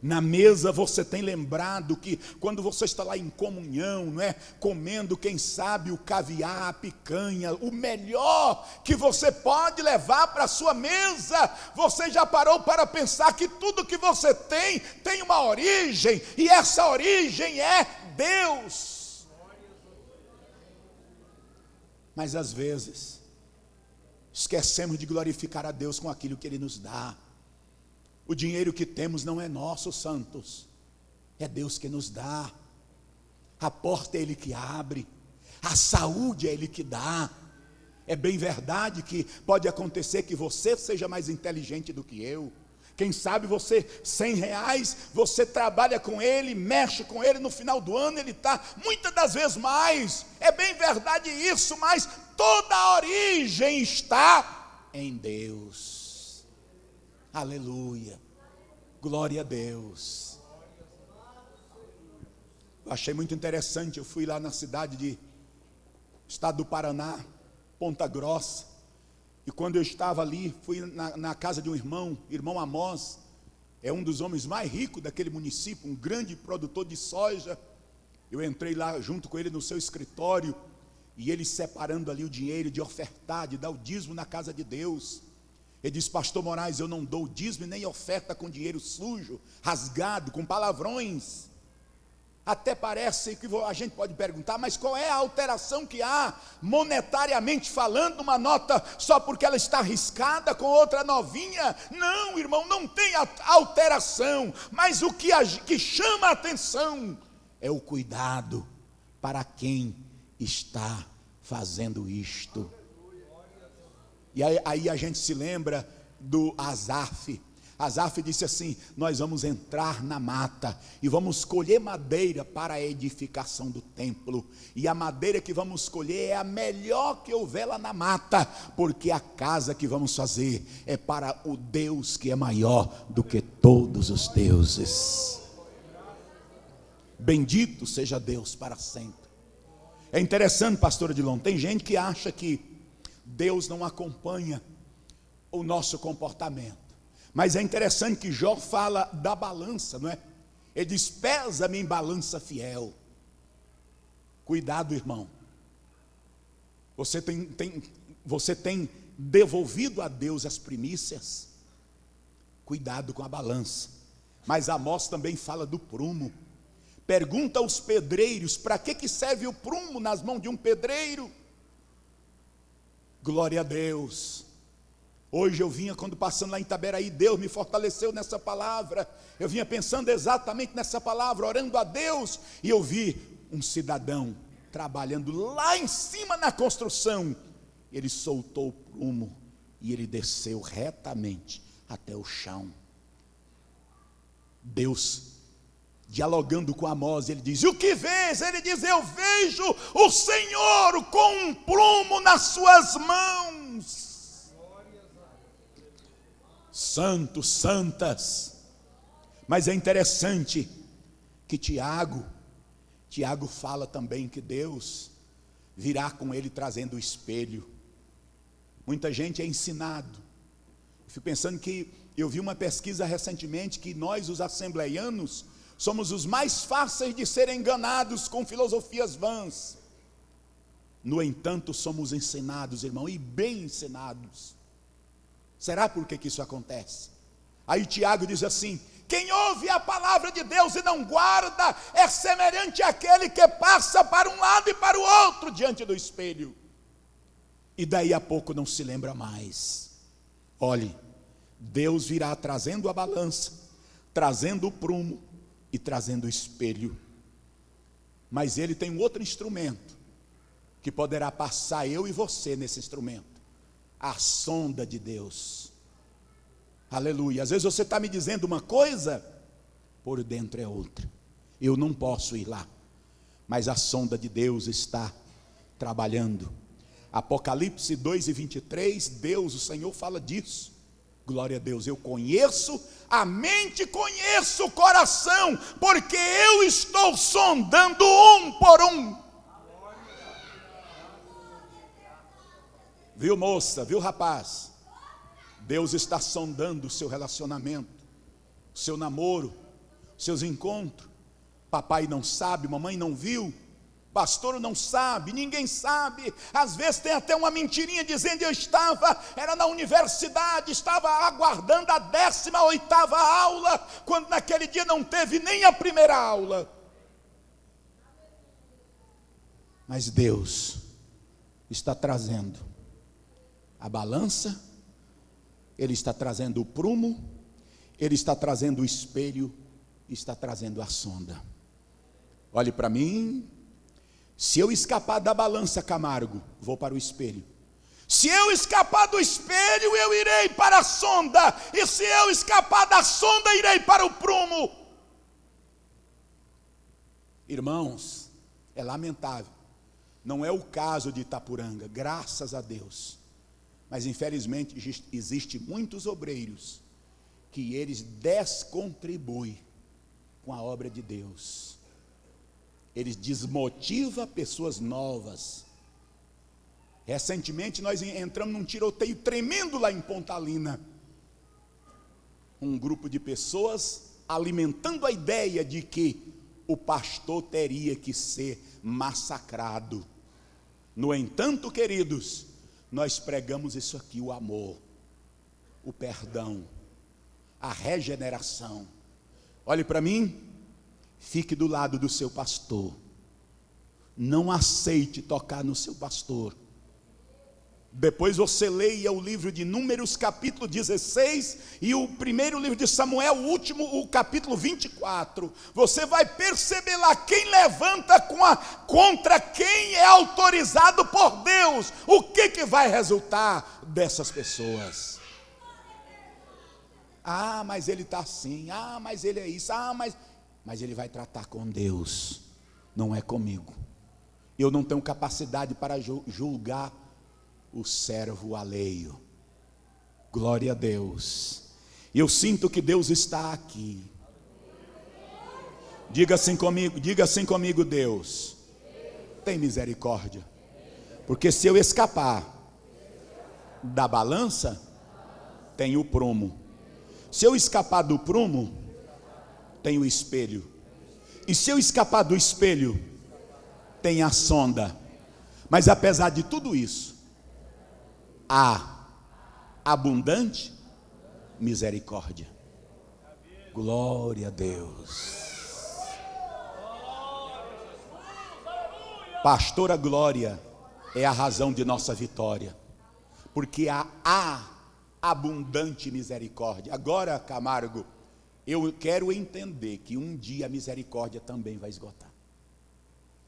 Na mesa você tem lembrado que quando você está lá em comunhão, não é? Comendo, quem sabe, o caviar, a picanha, o melhor que você pode levar para a sua mesa, você já parou para pensar que tudo que você tem uma origem, e essa origem é Deus. Mas às vezes esquecemos de glorificar a Deus com aquilo que Ele nos dá. O dinheiro que temos não é nosso, santos, é Deus que nos dá. A porta é Ele que abre, a saúde é Ele que dá. É bem verdade que pode acontecer que você seja mais inteligente do que eu. Quem sabe você, R$100, você trabalha com ele, mexe com ele, no final do ano ele está, muitas das vezes mais. É bem verdade isso, mas toda a origem está em Deus. Aleluia, glória a Deus. Eu achei muito interessante, eu fui lá na cidade de estado do Paraná, Ponta Grossa, e quando eu estava ali, fui na casa de um irmão Amós, é um dos homens mais ricos daquele município, um grande produtor de soja. Eu entrei lá junto com ele no seu escritório, e ele separando ali o dinheiro de ofertar, de dar o dízimo na casa de Deus. Ele disse: pastor Moraes, eu não dou dízimo nem oferta com dinheiro sujo, rasgado, com palavrões. Até parece que a gente pode perguntar, mas qual é a alteração que há, monetariamente falando, uma nota só porque ela está riscada com outra novinha? Não, irmão, não tem alteração, mas o que chama a atenção é o cuidado para quem está fazendo isto. E aí a gente se lembra do Asaf. Asaf disse assim: nós vamos entrar na mata e vamos colher madeira para a edificação do templo, e a madeira que vamos colher é a melhor que houver lá na mata, porque a casa que vamos fazer é para o Deus que é maior do que todos os deuses. Bendito seja Deus para sempre. É interessante, pastor Odilon, tem gente que acha que Deus não acompanha o nosso comportamento, mas é interessante que Jó fala da balança, não é? Ele diz: pesa-me em balança fiel. Cuidado, irmão. Você tem devolvido a Deus as primícias? Cuidado com a balança. Mas Amós também fala do prumo. Pergunta aos pedreiros: para que serve o prumo nas mãos de um pedreiro? Glória a Deus. Hoje eu vinha, quando passando lá em Itaberaí, Deus me fortaleceu nessa palavra. Eu vinha pensando exatamente nessa palavra, orando a Deus, e eu vi um cidadão trabalhando lá em cima na construção. Ele soltou o prumo e ele desceu retamente até o chão. Deus, dialogando com Amós, ele diz: e o que vês? Ele diz: eu vejo o Senhor com um prumo nas suas mãos. Santos, santas. Mas é interessante que Tiago fala também que Deus virá com ele trazendo o espelho. Muita gente é ensinado. Eu fico pensando que eu vi uma pesquisa recentemente que nós, os assembleianos, somos os mais fáceis de serem enganados com filosofias vãs. No entanto, somos ensinados, irmão, e bem ensinados. Será por que isso acontece? Aí Tiago diz assim: quem ouve a palavra de Deus e não guarda é semelhante àquele que passa para um lado e para o outro diante do espelho, e daí a pouco não se lembra mais. Olhe, Deus virá trazendo a balança, trazendo o prumo e trazendo o espelho. Mas Ele tem um outro instrumento que poderá passar eu e você nesse instrumento: a sonda de Deus. Aleluia. Às vezes você está me dizendo uma coisa, por dentro é outra. Eu não posso ir lá, mas a sonda de Deus está trabalhando. Apocalipse 2:23, Deus, o Senhor, fala disso. Glória a Deus. Eu conheço a mente, conheço o coração, porque eu estou sondando um por um. Viu, moça? Viu, rapaz? Deus está sondando o seu relacionamento, o seu namoro, seus encontros. Papai não sabe, mamãe não viu, pastor não sabe, ninguém sabe. Às vezes tem até uma mentirinha dizendo: era na universidade, estava aguardando a 18ª aula, quando naquele dia não teve nem a primeira aula. Mas Deus está trazendo a balança, Ele está trazendo o prumo, Ele está trazendo o espelho, está trazendo a sonda. Olhe para mim. Se eu escapar da balança, Camargo, vou para o espelho. Se eu escapar do espelho, eu irei para a sonda. E se eu escapar da sonda, irei para o prumo. Irmãos, é lamentável. Não é o caso de Itapuranga, graças a Deus. Mas infelizmente existem muitos obreiros que eles descontribuem com a obra de Deus. Eles desmotivam pessoas novas. Recentemente nós entramos num tiroteio tremendo lá em Pontalina. Um grupo de pessoas alimentando a ideia de que o pastor teria que ser massacrado. No entanto, queridos, nós pregamos isso aqui: o amor, o perdão, a regeneração. Olhe para mim, fique do lado do seu pastor. Não aceite tocar no seu pastor. Depois você leia o livro de Números, capítulo 16, e o primeiro livro de Samuel, o último, o capítulo 24. Você vai perceber lá quem levanta contra quem é autorizado por Deus. O que vai resultar dessas pessoas? Ah, mas ele está assim. Ah, mas ele é isso. Ah, mas ele vai tratar com Deus, não é comigo. Eu não tenho capacidade para julgar o servo alheio. Glória a Deus. E eu sinto que Deus está aqui. Diga assim comigo: Deus, tem misericórdia. Porque se eu escapar da balança, tem o prumo. Se eu escapar do prumo, tem o espelho. E se eu escapar do espelho, tem a sonda. Mas apesar de tudo isso, há abundante misericórdia. Glória a Deus. Pastora Glória é a razão de nossa vitória, porque há abundante misericórdia. Agora, Camargo, eu quero entender que um dia a misericórdia também vai esgotar.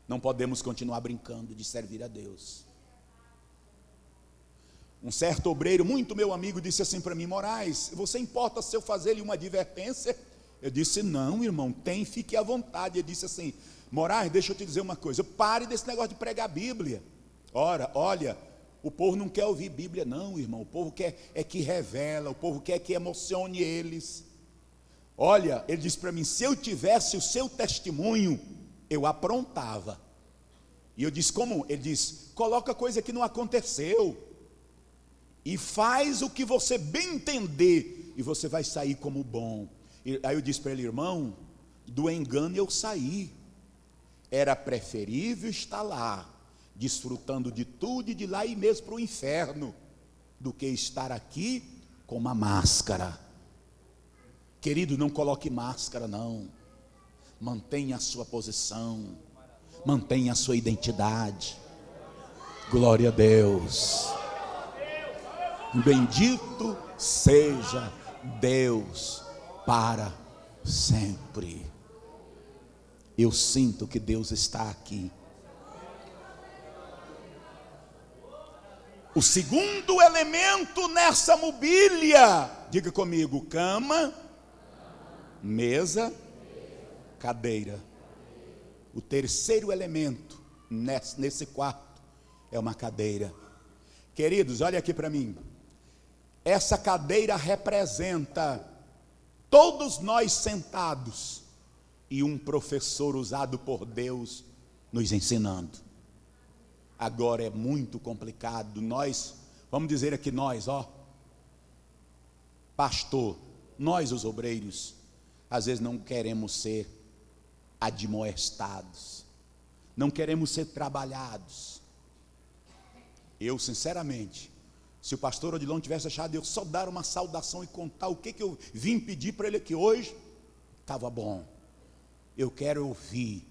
Não podemos continuar brincando de servir a Deus. Um certo obreiro, muito meu amigo, disse assim para mim: Moraes, você importa se eu fazer-lhe uma advertência? Eu disse: não, irmão, fique à vontade. Ele disse assim: Moraes, deixa eu te dizer uma coisa, pare desse negócio de pregar Bíblia. Ora, olha, o povo não quer ouvir Bíblia não, irmão. O povo quer que revela, o povo quer que emocione eles. Olha, ele disse para mim: se eu tivesse o seu testemunho, eu aprontava. E eu disse: como? Ele disse: coloca coisa que não aconteceu e faz o que você bem entender, e você vai sair como bom. Aí eu disse para ele: irmão, do engano eu saí. Era preferível estar lá, desfrutando de tudo e de lá ir mesmo para o inferno, do que estar aqui com uma máscara. Querido, não coloque máscara não. Mantenha a sua posição, mantenha a sua identidade. Glória a Deus. Bendito seja Deus para sempre. Eu sinto que Deus está aqui. O segundo elemento nessa mobília, diga comigo: cama, mesa, cadeira. O terceiro elemento nesse quarto é uma cadeira. Queridos, olha aqui para mim. Essa cadeira representa todos nós sentados e um professor usado por Deus nos ensinando. Agora é muito complicado. Nós, vamos dizer aqui nós, pastor, nós os obreiros, às vezes não queremos ser admoestados, não queremos ser trabalhados. Eu, sinceramente, se o pastor Odilon tivesse achado eu só dar uma saudação e contar o que eu vim pedir para ele aqui hoje, estava bom. Eu quero ouvir,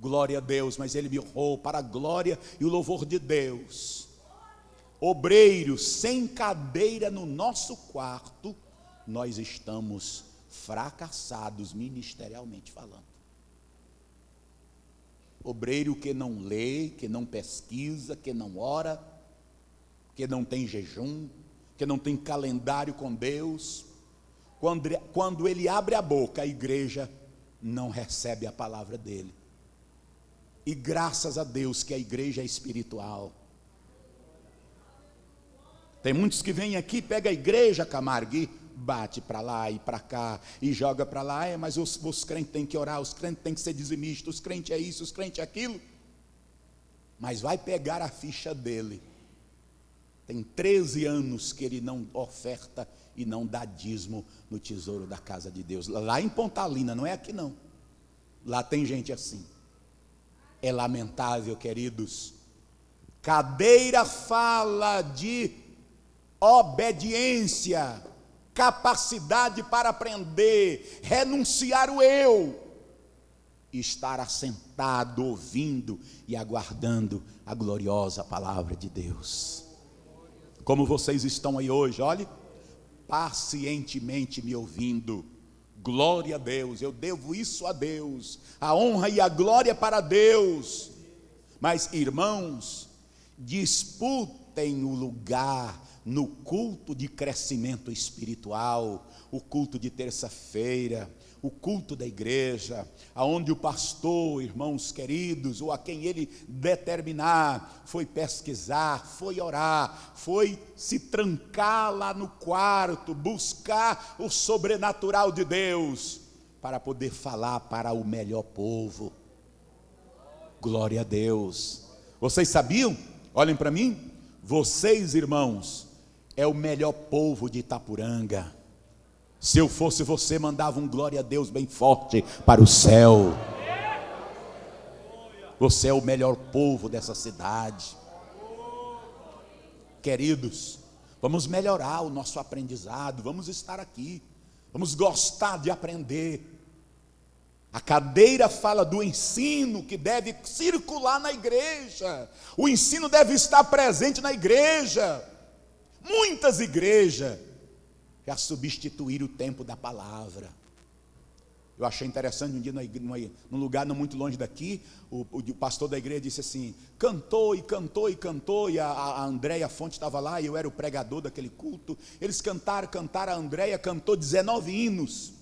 glória a Deus, mas ele me honrou para a glória e o louvor de Deus. Obreiros sem cadeira no nosso quarto, nós estamos fracassados ministerialmente falando. Obreiro que não lê, que não pesquisa, que não ora, que não tem jejum, que não tem calendário com Deus. Quando ele abre a boca, a igreja não recebe a palavra dele. E graças a Deus que a igreja é espiritual. Tem muitos que vêm aqui, pega a igreja, Camargo, e bate para lá e para cá, e joga para lá. Mas os crentes têm que orar, os crentes têm que ser dizimistas, os crentes é isso, os crentes é aquilo. Mas vai pegar a ficha dele. Tem 13 anos que ele não oferta e não dá dízimo no tesouro da casa de Deus. Lá em Pontalina, não é aqui não. Lá tem gente assim. É lamentável, queridos. Cadeira fala de obediência, capacidade para aprender, renunciar o eu, estar assentado, ouvindo e aguardando a gloriosa palavra de Deus. Como vocês estão aí hoje, olhe, pacientemente me ouvindo. Glória a Deus, eu devo isso a Deus, a honra e a glória para Deus. Mas irmãos, disputem o lugar no culto de crescimento espiritual, o culto de terça-feira, o culto da igreja, aonde o pastor, irmãos queridos, ou a quem ele determinar, foi pesquisar, foi orar, foi se trancar lá no quarto, buscar o sobrenatural de Deus, para poder falar para o melhor povo. Glória a Deus. Vocês sabiam? Olhem para mim. Vocês, irmãos, é o melhor povo de Itapuranga. Se eu fosse você, mandava um glória a Deus bem forte para o céu. Você é o melhor povo dessa cidade. Queridos, vamos melhorar o nosso aprendizado, vamos estar aqui, vamos gostar de aprender. A cadeira fala do ensino que deve circular na igreja. O ensino deve estar presente na igreja. Muitas igrejas já substituíram o tempo da palavra. Eu achei interessante um dia num lugar não muito longe daqui, o pastor da igreja disse assim, cantou, e a Andréia Fonte estava lá, e eu era o pregador daquele culto. Eles cantaram, a Andréia cantou 19 hinos.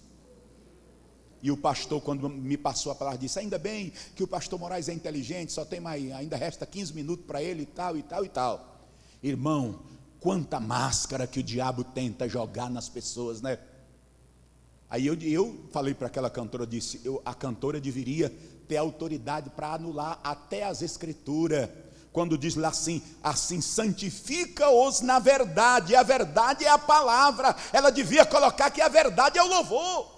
E o pastor, quando me passou a palavra, disse, ainda bem que o pastor Moraes é inteligente, só tem mais, ainda resta 15 minutos para ele e tal. Irmão, quanta máscara que o diabo tenta jogar nas pessoas, né? Aí eu falei para aquela cantora, disse, a cantora deveria ter autoridade para anular até as escrituras, quando diz lá assim santifica-os na verdade, a verdade é a palavra, ela devia colocar que a verdade é o louvor.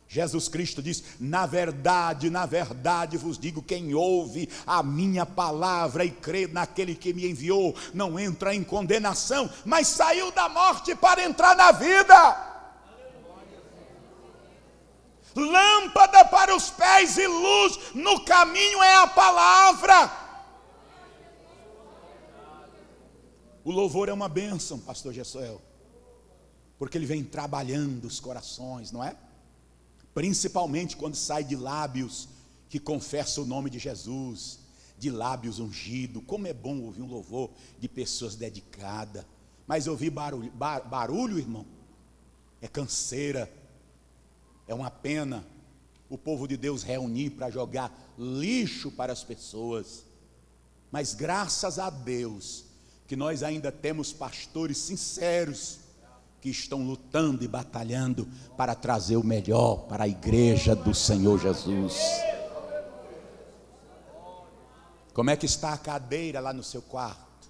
Jesus Cristo diz, na verdade vos digo, quem ouve a minha palavra e crê naquele que me enviou, não entra em condenação, mas saiu da morte para entrar na vida. Lâmpada para os pés e luz no caminho é a palavra. O louvor é uma bênção, pastor Gessuel, porque ele vem trabalhando os corações, não é? Principalmente quando sai de lábios que confessam o nome de Jesus, de lábios ungidos. Como é bom ouvir um louvor de pessoas dedicadas. Mas ouvir barulho, irmão, é canseira, é uma pena o povo de Deus reunir para jogar lixo para as pessoas. Mas graças a Deus que nós ainda temos pastores sinceros, que estão lutando e batalhando para trazer o melhor para a igreja do Senhor Jesus. Como é que está a cadeira lá no seu quarto?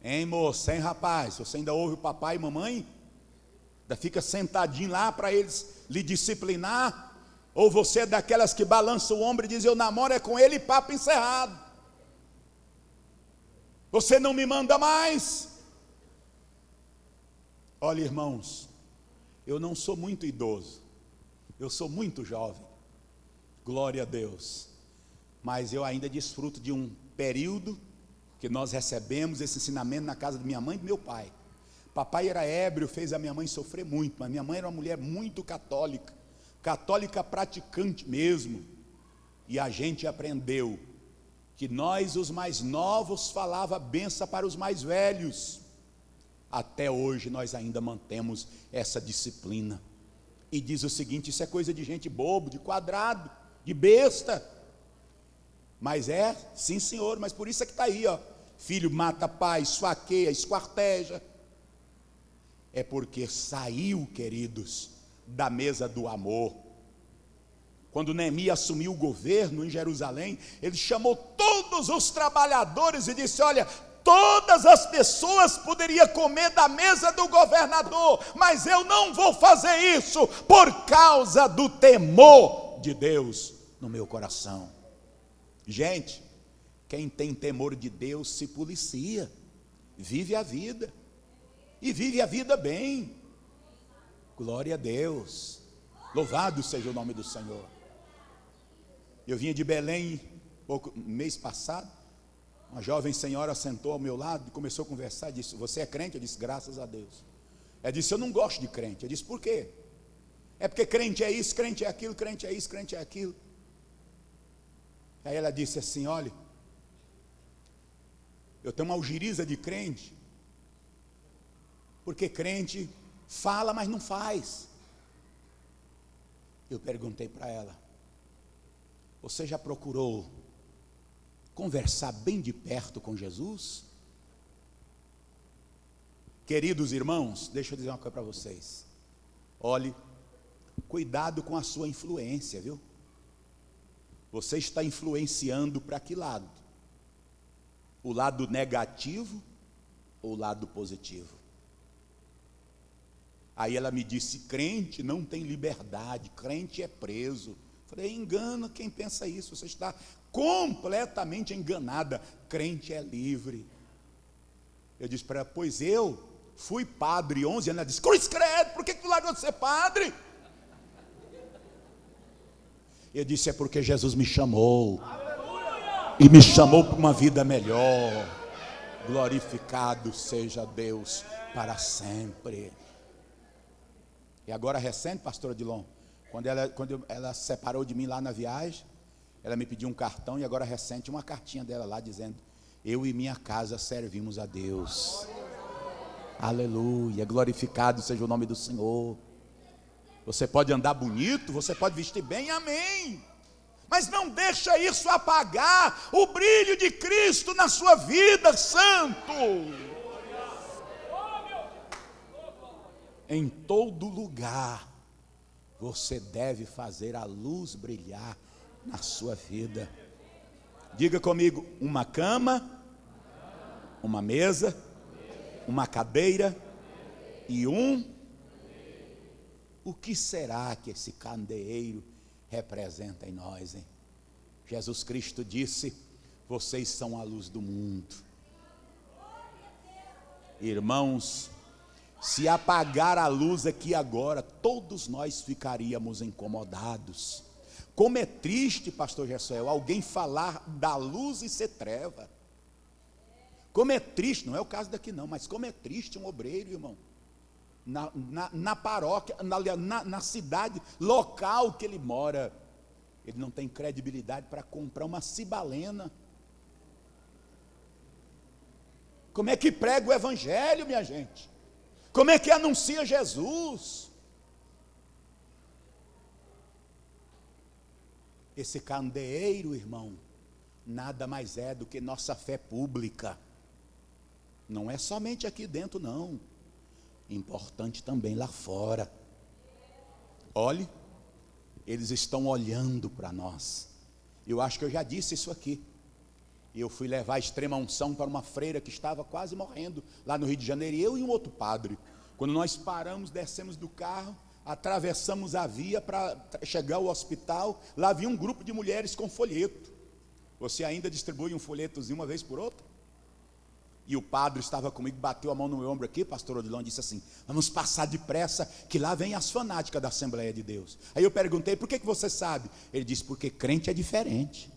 Hein, moça, hein, rapaz? Você ainda ouve o papai e mamãe? Ainda fica sentadinho lá para eles lhe disciplinar? Ou você é daquelas que balança o ombro e diz, eu namoro é com ele e papo encerrado? Você não me manda mais? Olha, irmãos, eu não sou muito idoso, eu sou muito jovem, glória a Deus, mas eu ainda desfruto de um período que nós recebemos esse ensinamento na casa de minha mãe e do meu pai. Papai era ébrio, fez a minha mãe sofrer muito, mas minha mãe era uma mulher muito católica, católica praticante mesmo, e a gente aprendeu que nós, os mais novos, falava benção para os mais velhos. Até hoje nós ainda mantemos essa disciplina. E diz o seguinte, isso é coisa de gente bobo, de quadrado, de besta. Mas é, sim senhor, mas por isso é que está aí, ó. Filho mata pai, esfaqueia, esquarteja. É porque saiu, queridos, da mesa do amor. Quando Neemias assumiu o governo em Jerusalém, ele chamou todos os trabalhadores e disse, olha, todas as pessoas poderiam comer da mesa do governador, mas eu não vou fazer isso por causa do temor de Deus no meu coração. Gente, quem tem temor de Deus se policia, vive a vida, e vive a vida bem. Glória a Deus, louvado seja o nome do Senhor. Eu vinha de Belém, mês passado, uma jovem senhora sentou ao meu lado e começou a conversar, disse, você é crente? Eu disse, graças a Deus. Ela disse, eu não gosto de crente. Eu disse, por quê? É porque crente é isso, crente é aquilo, crente é isso, crente é aquilo. Aí ela disse assim, olha, eu tenho uma algeriza de crente, porque crente fala, mas não faz. Eu perguntei para ela, você já procurou conversar bem de perto com Jesus? Queridos irmãos, deixa eu dizer uma coisa para vocês. Olhe, cuidado com a sua influência, viu? Você está influenciando para que lado? O lado negativo ou o lado positivo? Aí ela me disse: crente não tem liberdade, crente é preso. Falei: engana quem pensa isso, você está completamente enganada, crente é livre. Eu disse para ela: pois eu fui padre 11 anos. Ela disse: cruz credo, por que tu largou de ser padre? Eu disse: é porque Jesus me chamou, e me chamou para uma vida melhor. Glorificado seja Deus para sempre. E agora recente, pastor Odilon, quando ela se separou de mim lá na viagem, ela me pediu um cartão, e agora recente uma cartinha dela lá dizendo: eu e minha casa servimos a Deus. Aleluia, glorificado seja o nome do Senhor. Você pode andar bonito, você pode vestir bem, amém, mas não deixa isso apagar o brilho de Cristo na sua vida, santo. Em todo lugar você deve fazer a luz brilhar na sua vida. Diga comigo: uma cama, uma mesa, uma cadeira e o que será que esse candeeiro representa em nós, hein? Jesus Cristo disse: vocês são a luz do mundo. Irmãos, se apagar a luz aqui agora, todos nós ficaríamos incomodados. Como é triste, pastor Gersuel, alguém falar da luz e ser treva. Como é triste, não é o caso daqui não, mas como é triste um obreiro, irmão, na paróquia, na cidade local que ele mora, ele não tem credibilidade para comprar uma cibalena. Como é que prega o evangelho, minha gente? Como é que anuncia Jesus? Esse candeeiro, irmão, nada mais é do que nossa fé pública. Não é somente aqui dentro, não. Importante também lá fora. Olhe, eles estão olhando para nós. Eu acho que eu já disse isso aqui. Eu fui levar a extrema unção para uma freira que estava quase morrendo lá no Rio de Janeiro, eu e um outro padre. Quando nós paramos, descemos do carro, atravessamos a via para chegar ao hospital, lá havia um grupo de mulheres com folheto. Você ainda distribui um folhetozinho uma vez por outra? E o padre estava comigo, bateu a mão no meu ombro aqui, pastor Odilon, disse assim: vamos passar depressa, que lá vem as fanáticas da Assembleia de Deus. Aí eu perguntei: por que você sabe? Ele disse: porque crente é diferente.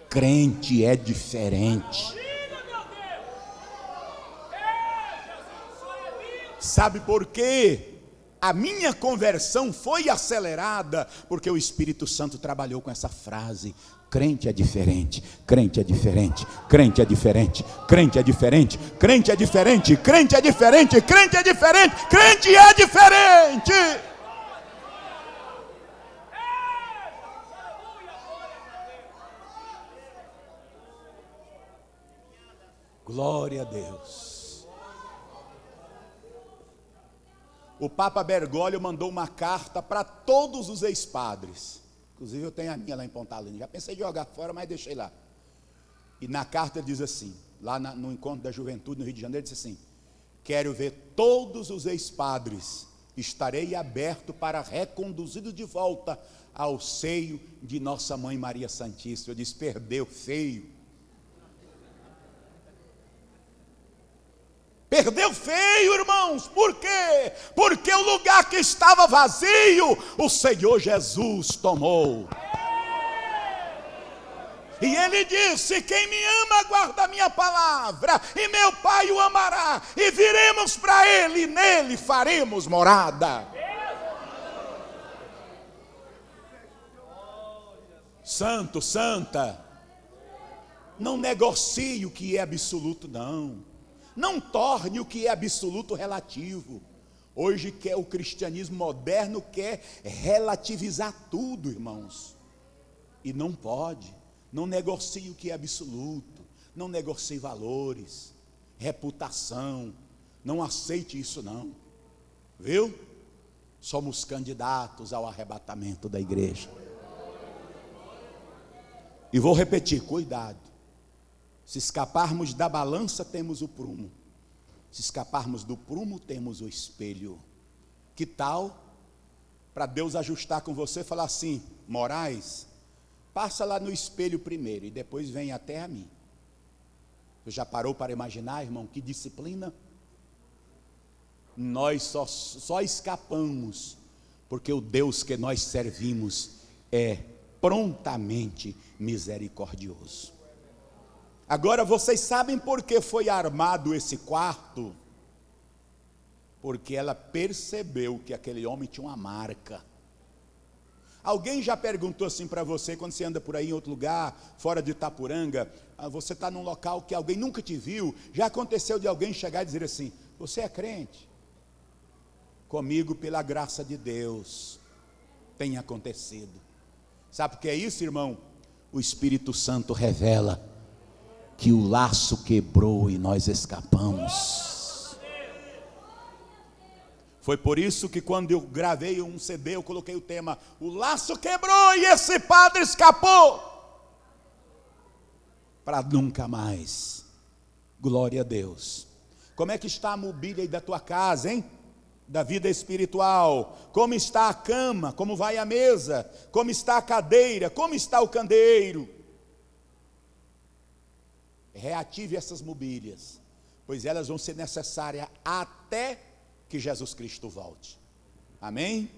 Crente é diferente. Sabe por quê? A minha conversão foi acelerada, porque o Espírito Santo trabalhou com essa frase: crente é diferente, crente é diferente, crente é diferente, crente é diferente, crente é diferente, crente é diferente, crente é diferente, crente é diferente. Glória a Deus. O Papa Bergoglio mandou uma carta para todos os ex-padres. Inclusive eu tenho a minha lá em Pontalina. Já pensei em jogar fora, mas deixei lá. E na carta ele diz assim, lá no encontro da juventude no Rio de Janeiro, ele diz assim: quero ver todos os ex-padres, estarei aberto para reconduzi-los de volta ao seio de nossa mãe Maria Santíssima. Eu disse: perdeu feio. Perdeu feio, irmãos. Por quê? Porque o lugar que estava vazio, o Senhor Jesus tomou. E ele disse: quem me ama guarda a minha palavra, e meu Pai o amará, e viremos para ele, e nele faremos morada. Santo, santa, não negocie o que é absoluto, não. Não torne o que é absoluto relativo. Hoje o cristianismo moderno quer relativizar tudo, irmãos. E não pode. Não negocie o que é absoluto. Não negocie valores, reputação. Não aceite isso não. Viu? Somos candidatos ao arrebatamento da igreja. E vou repetir, cuidado. Se escaparmos da balança, temos o prumo. Se escaparmos do prumo, temos o espelho. Que tal para Deus ajustar com você e falar assim: Moraes, passa lá no espelho primeiro e depois vem até a mim. Você já parou para imaginar, irmão, que disciplina? Nós só escapamos porque o Deus que nós servimos é prontamente misericordioso. Agora vocês sabem por que foi armado esse quarto? Porque ela percebeu que aquele homem tinha uma marca. Alguém já perguntou assim para você, quando você anda por aí em outro lugar, fora de Itapuranga, você está num local que alguém nunca te viu, já aconteceu de alguém chegar e dizer assim: você é crente? Comigo, pela graça de Deus, tem acontecido. Sabe o que é isso, irmão? O Espírito Santo revela que o laço quebrou e nós escapamos. Foi por isso que quando eu gravei um CD, eu coloquei o tema: o laço quebrou e esse padre escapou. Para nunca mais. Glória a Deus. Como é que está a mobília aí da tua casa, hein? Da vida espiritual. Como está a cama? Como vai a mesa? Como está a cadeira? Como está o candeeiro? Reative essas mobílias, pois elas vão ser necessárias até que Jesus Cristo volte. Amém?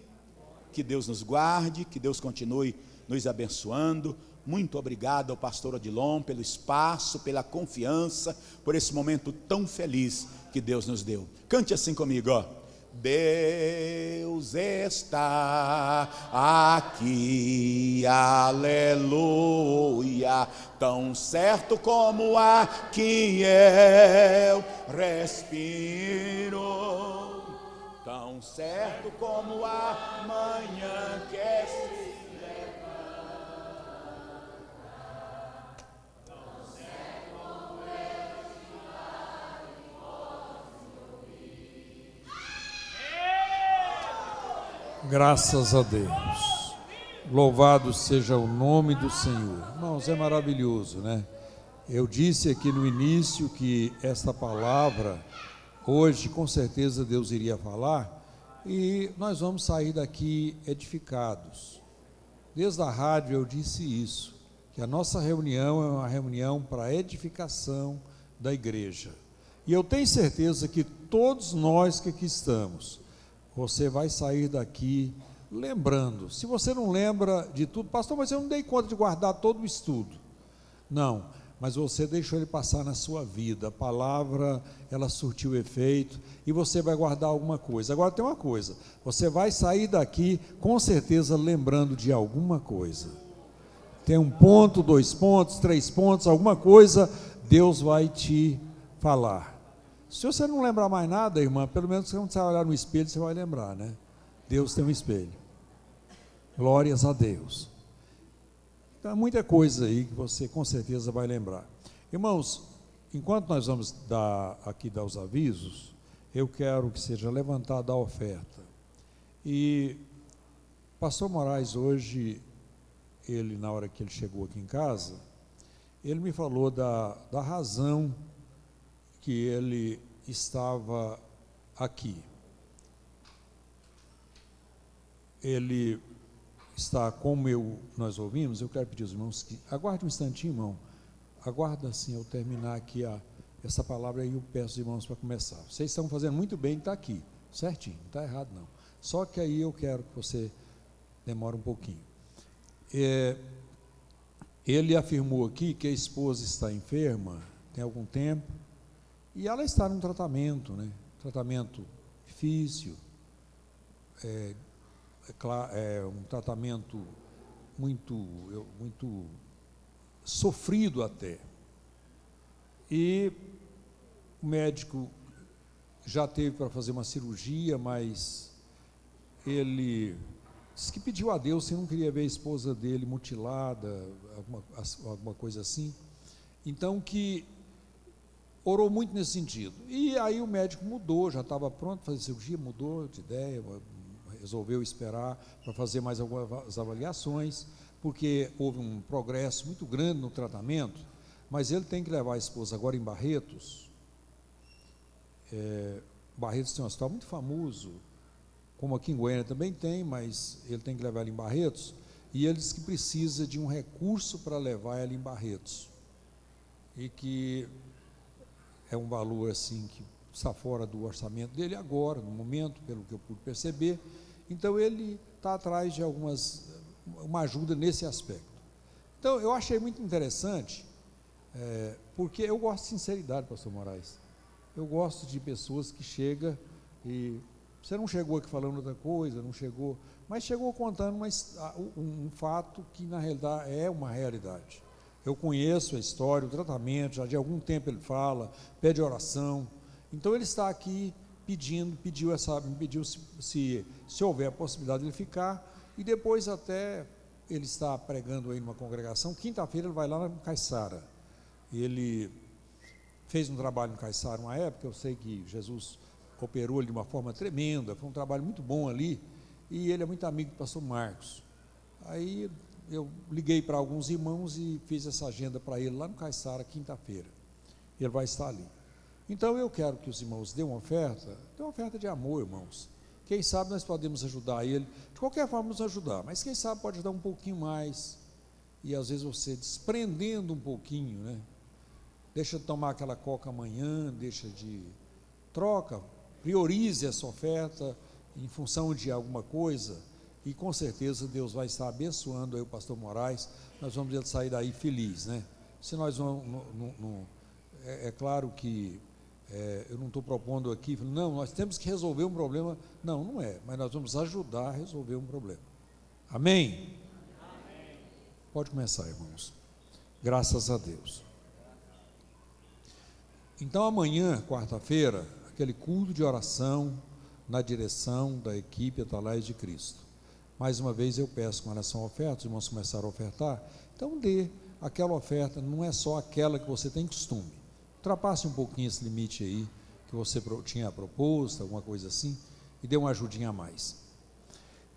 Que Deus nos guarde, que Deus continue nos abençoando. Muito obrigado ao pastor Odilon pelo espaço, pela confiança, por esse momento tão feliz que Deus nos deu. Cante assim comigo, ó. Deus está aqui, aleluia, tão certo como o ar que eu respiro, tão certo como a manhã que se Graças a Deus. Louvado seja o nome do Senhor. Irmãos, é maravilhoso, né? Eu disse aqui no início que esta palavra, hoje, com certeza Deus iria falar, e nós vamos sair daqui edificados. Desde a rádio eu disse isso, que a nossa reunião é uma reunião para edificação da igreja. E eu tenho certeza que todos nós que aqui estamos, você vai sair daqui lembrando. Se você não lembra de tudo, pastor, mas eu não dei conta de guardar todo o estudo. Não, mas você deixou ele passar na sua vida. A palavra, ela surtiu efeito e você vai guardar alguma coisa. Agora tem uma coisa, você vai sair daqui com certeza lembrando de alguma coisa. Tem um ponto, 2 pontos, 3 pontos, alguma coisa, Deus vai te falar. Se você não lembrar mais nada, irmã, pelo menos quando você olhar no espelho, você vai lembrar, né? Deus tem um espelho. Glórias a Deus. Então, muita coisa aí que você com certeza vai lembrar. Irmãos, enquanto nós vamos dar os avisos, eu quero que seja levantada a oferta. E pastor Moraes hoje, ele, na hora que ele chegou aqui em casa, ele me falou da razão que ele estava aqui. Ele está, como nós ouvimos, eu quero pedir aos irmãos que aguardem um instantinho, irmão. Aguarda assim, eu terminar aqui essa palavra aí, eu peço aos irmãos para começar. Vocês estão fazendo muito bem, está aqui, certinho, não está errado não. Só que aí eu quero que você demore um pouquinho. Ele afirmou aqui que a esposa está enferma, tem algum tempo, e ela está num tratamento, né? Tratamento difícil, um tratamento muito sofrido até. E o médico já teve para fazer uma cirurgia, mas ele disse que pediu a Deus se não queria ver a esposa dele mutilada, alguma coisa assim. Então, que orou muito nesse sentido. E aí o médico mudou, já estava pronto para fazer cirurgia, mudou de ideia, resolveu esperar para fazer mais algumas avaliações, porque houve um progresso muito grande no tratamento, mas ele tem que levar a esposa agora em Barretos, Barretos tem um hospital muito famoso, como aqui em Goiânia também tem, mas ele tem que levar ela em Barretos, e ele diz que precisa de um recurso para levar ela em Barretos, e que é um valor assim que está fora do orçamento dele agora, no momento, pelo que eu pude perceber. Então ele está atrás de uma ajuda nesse aspecto. Então eu achei muito interessante, porque eu gosto de sinceridade, pastor Moraes. Eu gosto de pessoas que chegam e você não chegou aqui falando outra coisa, não chegou, mas chegou contando um fato que na realidade é uma realidade. Eu conheço a história, o tratamento, já de algum tempo ele fala, pede oração. Então ele está aqui me pediu se houver a possibilidade de ele ficar, e depois até ele está pregando aí numa congregação. Quinta-feira ele vai lá no Caiçara. Ele fez um trabalho no Caiçara uma época, eu sei que Jesus operou ele de uma forma tremenda, foi um trabalho muito bom ali, e ele é muito amigo do pastor Marcos. Aí eu liguei para alguns irmãos e fiz essa agenda para ele lá no Caiçara, quinta-feira. Ele vai estar ali. Então eu quero que os irmãos dêem uma oferta de amor, irmãos. Quem sabe nós podemos ajudar ele, de qualquer forma nos ajudar, mas quem sabe pode ajudar um pouquinho mais, e às vezes você desprendendo um pouquinho, né? Deixa de tomar aquela coca amanhã, troca, priorize essa oferta em função de alguma coisa, e com certeza Deus vai estar abençoando aí o pastor Moraes. Nós vamos sair daí feliz, né? Se nós é claro que eu não estou propondo aqui, não, nós temos que resolver um problema. Não, não é, mas nós vamos ajudar a resolver um problema. Amém? Amém. Pode começar, irmãos. Graças a Deus. Então amanhã, quarta-feira, aquele culto de oração na direção da equipe Atalaias de Cristo. Mais uma vez eu peço, com relação à oferta, os irmãos começaram a ofertar, então dê aquela oferta, não é só aquela que você tem costume. Ultrapasse um pouquinho esse limite aí, que você tinha proposto, alguma coisa assim, e dê uma ajudinha a mais.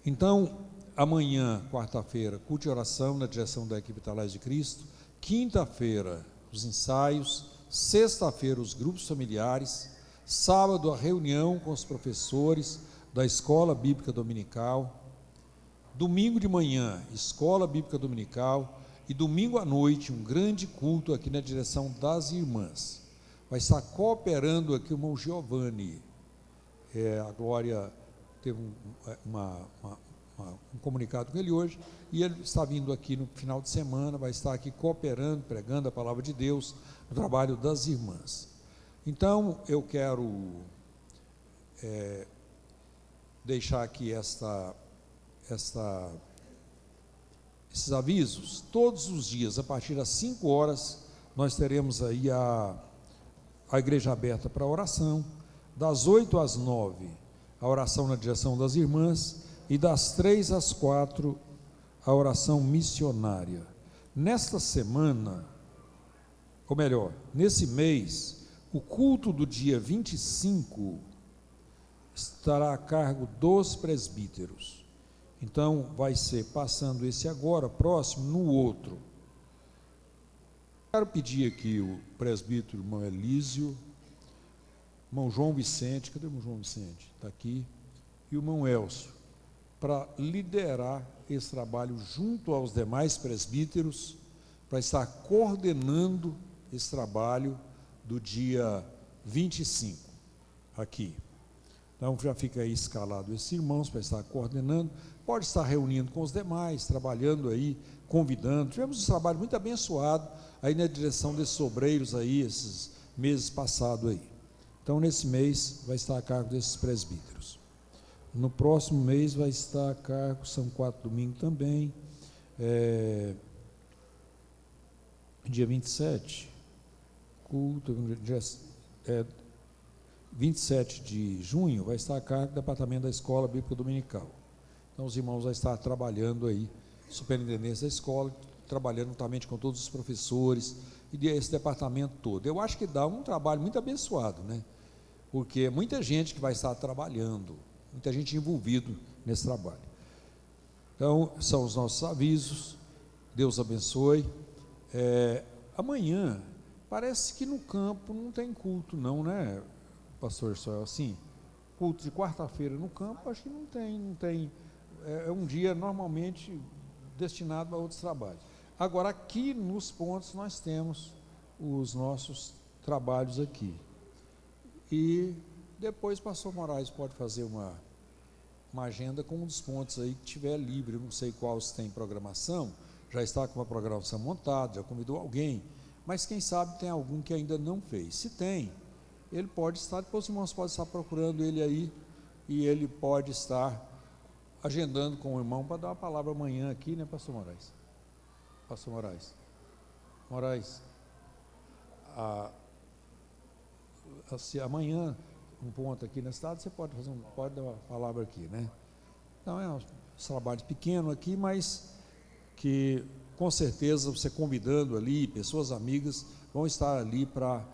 Então, amanhã, quarta-feira, culto de oração na direção da equipe Atalaias de Cristo. Quinta-feira, os ensaios. Sexta-feira, os grupos familiares. Sábado, a reunião com os professores da Escola Bíblica Dominical. Domingo de manhã, Escola Bíblica Dominical. E domingo à noite, um grande culto aqui na direção das irmãs. Vai estar cooperando aqui o irmão Giovanni. A Glória teve um comunicado com ele hoje, e ele está vindo aqui no final de semana, vai estar aqui cooperando, pregando a palavra de Deus, no trabalho das irmãs. Então, eu quero deixar aqui esses avisos. Todos os dias, a partir das 5 horas, nós teremos aí a igreja aberta para oração, das 8 às 9, a oração na direção das irmãs, e das 3 às 4, a oração missionária. Nesta semana, ou melhor, nesse mês, o culto do dia 25 estará a cargo dos presbíteros. Então, vai ser passando esse agora, próximo, no outro. Quero pedir aqui o presbítero, irmão Elísio, irmão João Vicente, cadê o irmão João Vicente? Está aqui, e o irmão Elcio, para liderar esse trabalho junto aos demais presbíteros, para estar coordenando esse trabalho do dia 25, aqui. Então, já fica aí escalado esses irmãos para estar coordenando, pode estar reunindo com os demais, trabalhando aí, convidando. Tivemos um trabalho muito abençoado aí na direção desses obreiros aí, esses meses passados aí. Então, nesse mês, vai estar a cargo desses presbíteros. No próximo mês vai estar a cargo, são 4 domingos também, dia 27, culto, 27 de junho, vai estar a cargo do departamento da Escola Bíblica Dominical. Então, os irmãos vão estar trabalhando aí, superintendência da escola, trabalhando juntamente com todos os professores e esse departamento todo. Eu acho que dá um trabalho muito abençoado, né? Porque é muita gente que vai estar trabalhando, muita gente envolvida nesse trabalho. Então, são os nossos avisos. Deus abençoe. Amanhã, parece que no campo não tem culto não, né? pastor Soel, assim, culto de quarta-feira no campo, acho que não tem, é um dia normalmente destinado a outros trabalhos. Agora, aqui nos pontos nós temos os nossos trabalhos aqui. E depois o pastor Moraes pode fazer uma agenda com um dos pontos aí que tiver livre, eu não sei qual se tem programação, já está com uma programação montada, já convidou alguém, mas quem sabe tem algum que ainda não fez. Se tem, ele pode estar, depois os irmãos podem estar procurando ele aí, e ele pode estar agendando com o irmão para dar uma palavra amanhã aqui, né, pastor Moraes? Pastor Moraes, se amanhã, um ponto aqui na cidade, você pode dar uma palavra aqui, né? Então, é um trabalho pequeno aqui, mas que, com certeza, você convidando ali, pessoas amigas, vão estar ali para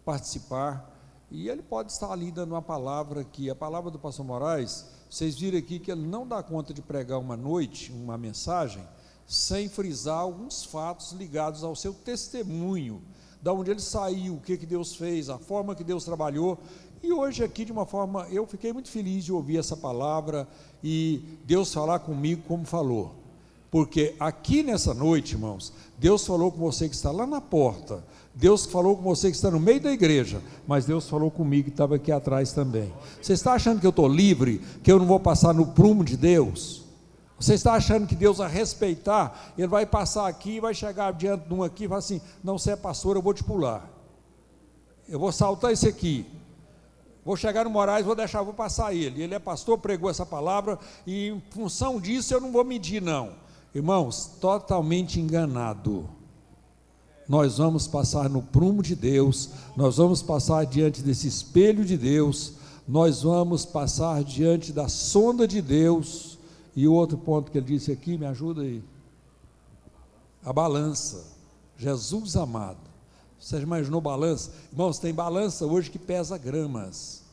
participar, e ele pode estar ali dando uma palavra aqui. A palavra do pastor Moraes, vocês viram aqui que ele não dá conta de pregar uma noite, uma mensagem, sem frisar alguns fatos ligados ao seu testemunho, da onde ele saiu, o que Deus fez, a forma que Deus trabalhou. E hoje aqui, de uma forma, eu fiquei muito feliz de ouvir essa palavra e Deus falar comigo como falou, porque aqui nessa noite, irmãos, Deus falou com você que está lá na porta, Deus falou com você que está no meio da igreja, mas Deus falou comigo que estava aqui atrás também. Você está achando que eu estou livre, que eu não vou passar no prumo de Deus? Você está achando que Deus vai respeitar? Ele vai passar aqui e vai chegar diante de um aqui e falar assim: não, você é pastor, eu vou te pular, eu vou saltar esse aqui, vou chegar no Moraes, vou passar ele é pastor, pregou essa palavra, e em função disso eu não vou medir, não. Irmãos, totalmente enganado. Nós vamos passar no prumo de Deus, nós vamos passar diante desse espelho de Deus, nós vamos passar diante da sonda de Deus. E o outro ponto que ele disse aqui, me ajuda aí, a balança. Jesus amado, você já imaginou balança? Irmãos, tem balança hoje que pesa gramas.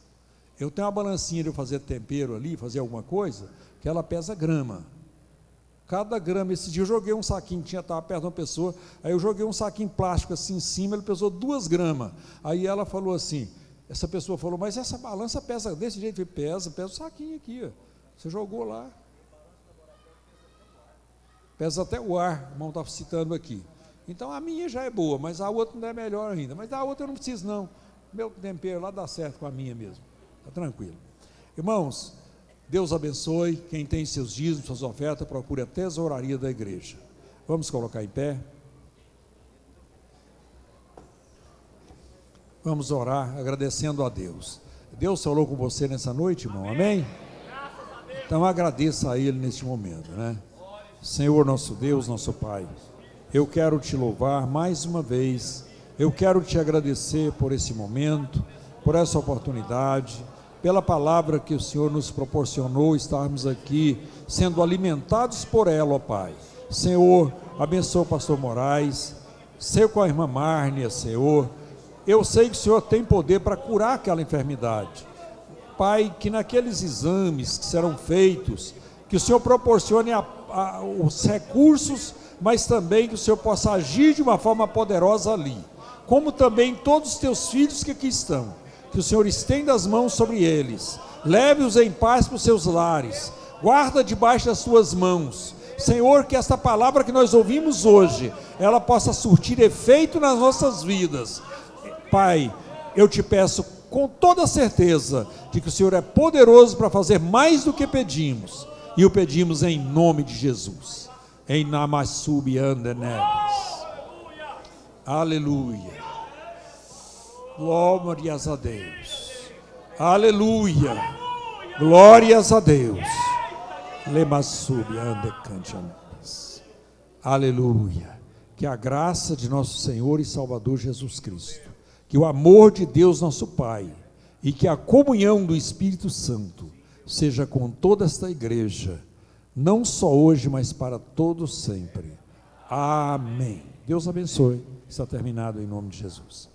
Eu tenho uma balancinha de eu fazer tempero ali, fazer alguma coisa, que ela pesa grama. Cada grama, esse dia eu joguei um saquinho, estava perto de uma pessoa, aí eu joguei um saquinho plástico assim em cima, ele pesou 2 gramas, aí ela falou assim, essa pessoa falou, mas essa balança pesa desse jeito? Eu falei, pesa o saquinho aqui, ó. Você jogou lá, pesa até o ar, o irmão está citando aqui. Então a minha já é boa, mas a outra não é melhor ainda, mas a outra eu não preciso não, meu tempero lá dá certo com a minha mesmo, está tranquilo. Irmãos, Deus abençoe. Quem tem seus dízimos, suas ofertas, procure a tesouraria da igreja. Vamos colocar em pé. Vamos orar agradecendo a Deus. Deus falou com você nessa noite, irmão, amém? Então agradeça a Ele neste momento, né? Senhor nosso Deus, nosso Pai, eu quero te louvar mais uma vez, eu quero te agradecer por esse momento, por essa oportunidade, pela palavra que o Senhor nos proporcionou, estarmos aqui sendo alimentados por ela, ó Pai. Senhor, abençoa o pastor Moraes, Senhor, com a irmã Márnia, Senhor, eu sei que o Senhor tem poder para curar aquela enfermidade, Pai, que naqueles exames que serão feitos, que o Senhor proporcione os recursos, mas também que o Senhor possa agir de uma forma poderosa ali, como também todos os teus filhos que aqui estão, que o Senhor estenda as mãos sobre eles, leve-os em paz para os seus lares, guarda debaixo das tuas mãos, Senhor, que esta palavra que nós ouvimos hoje, ela possa surtir efeito nas nossas vidas. Pai, eu te peço com toda certeza, de que o Senhor é poderoso para fazer mais do que pedimos, e o pedimos em nome de Jesus, em Namassubi Andeneves, aleluia. Glórias a Deus, aleluia, glórias a Deus, aleluia. Que a graça de nosso Senhor e Salvador Jesus Cristo, que o amor de Deus nosso Pai, e que a comunhão do Espírito Santo, seja com toda esta igreja, não só hoje, mas para todos sempre, amém. Deus abençoe, está terminado em nome de Jesus.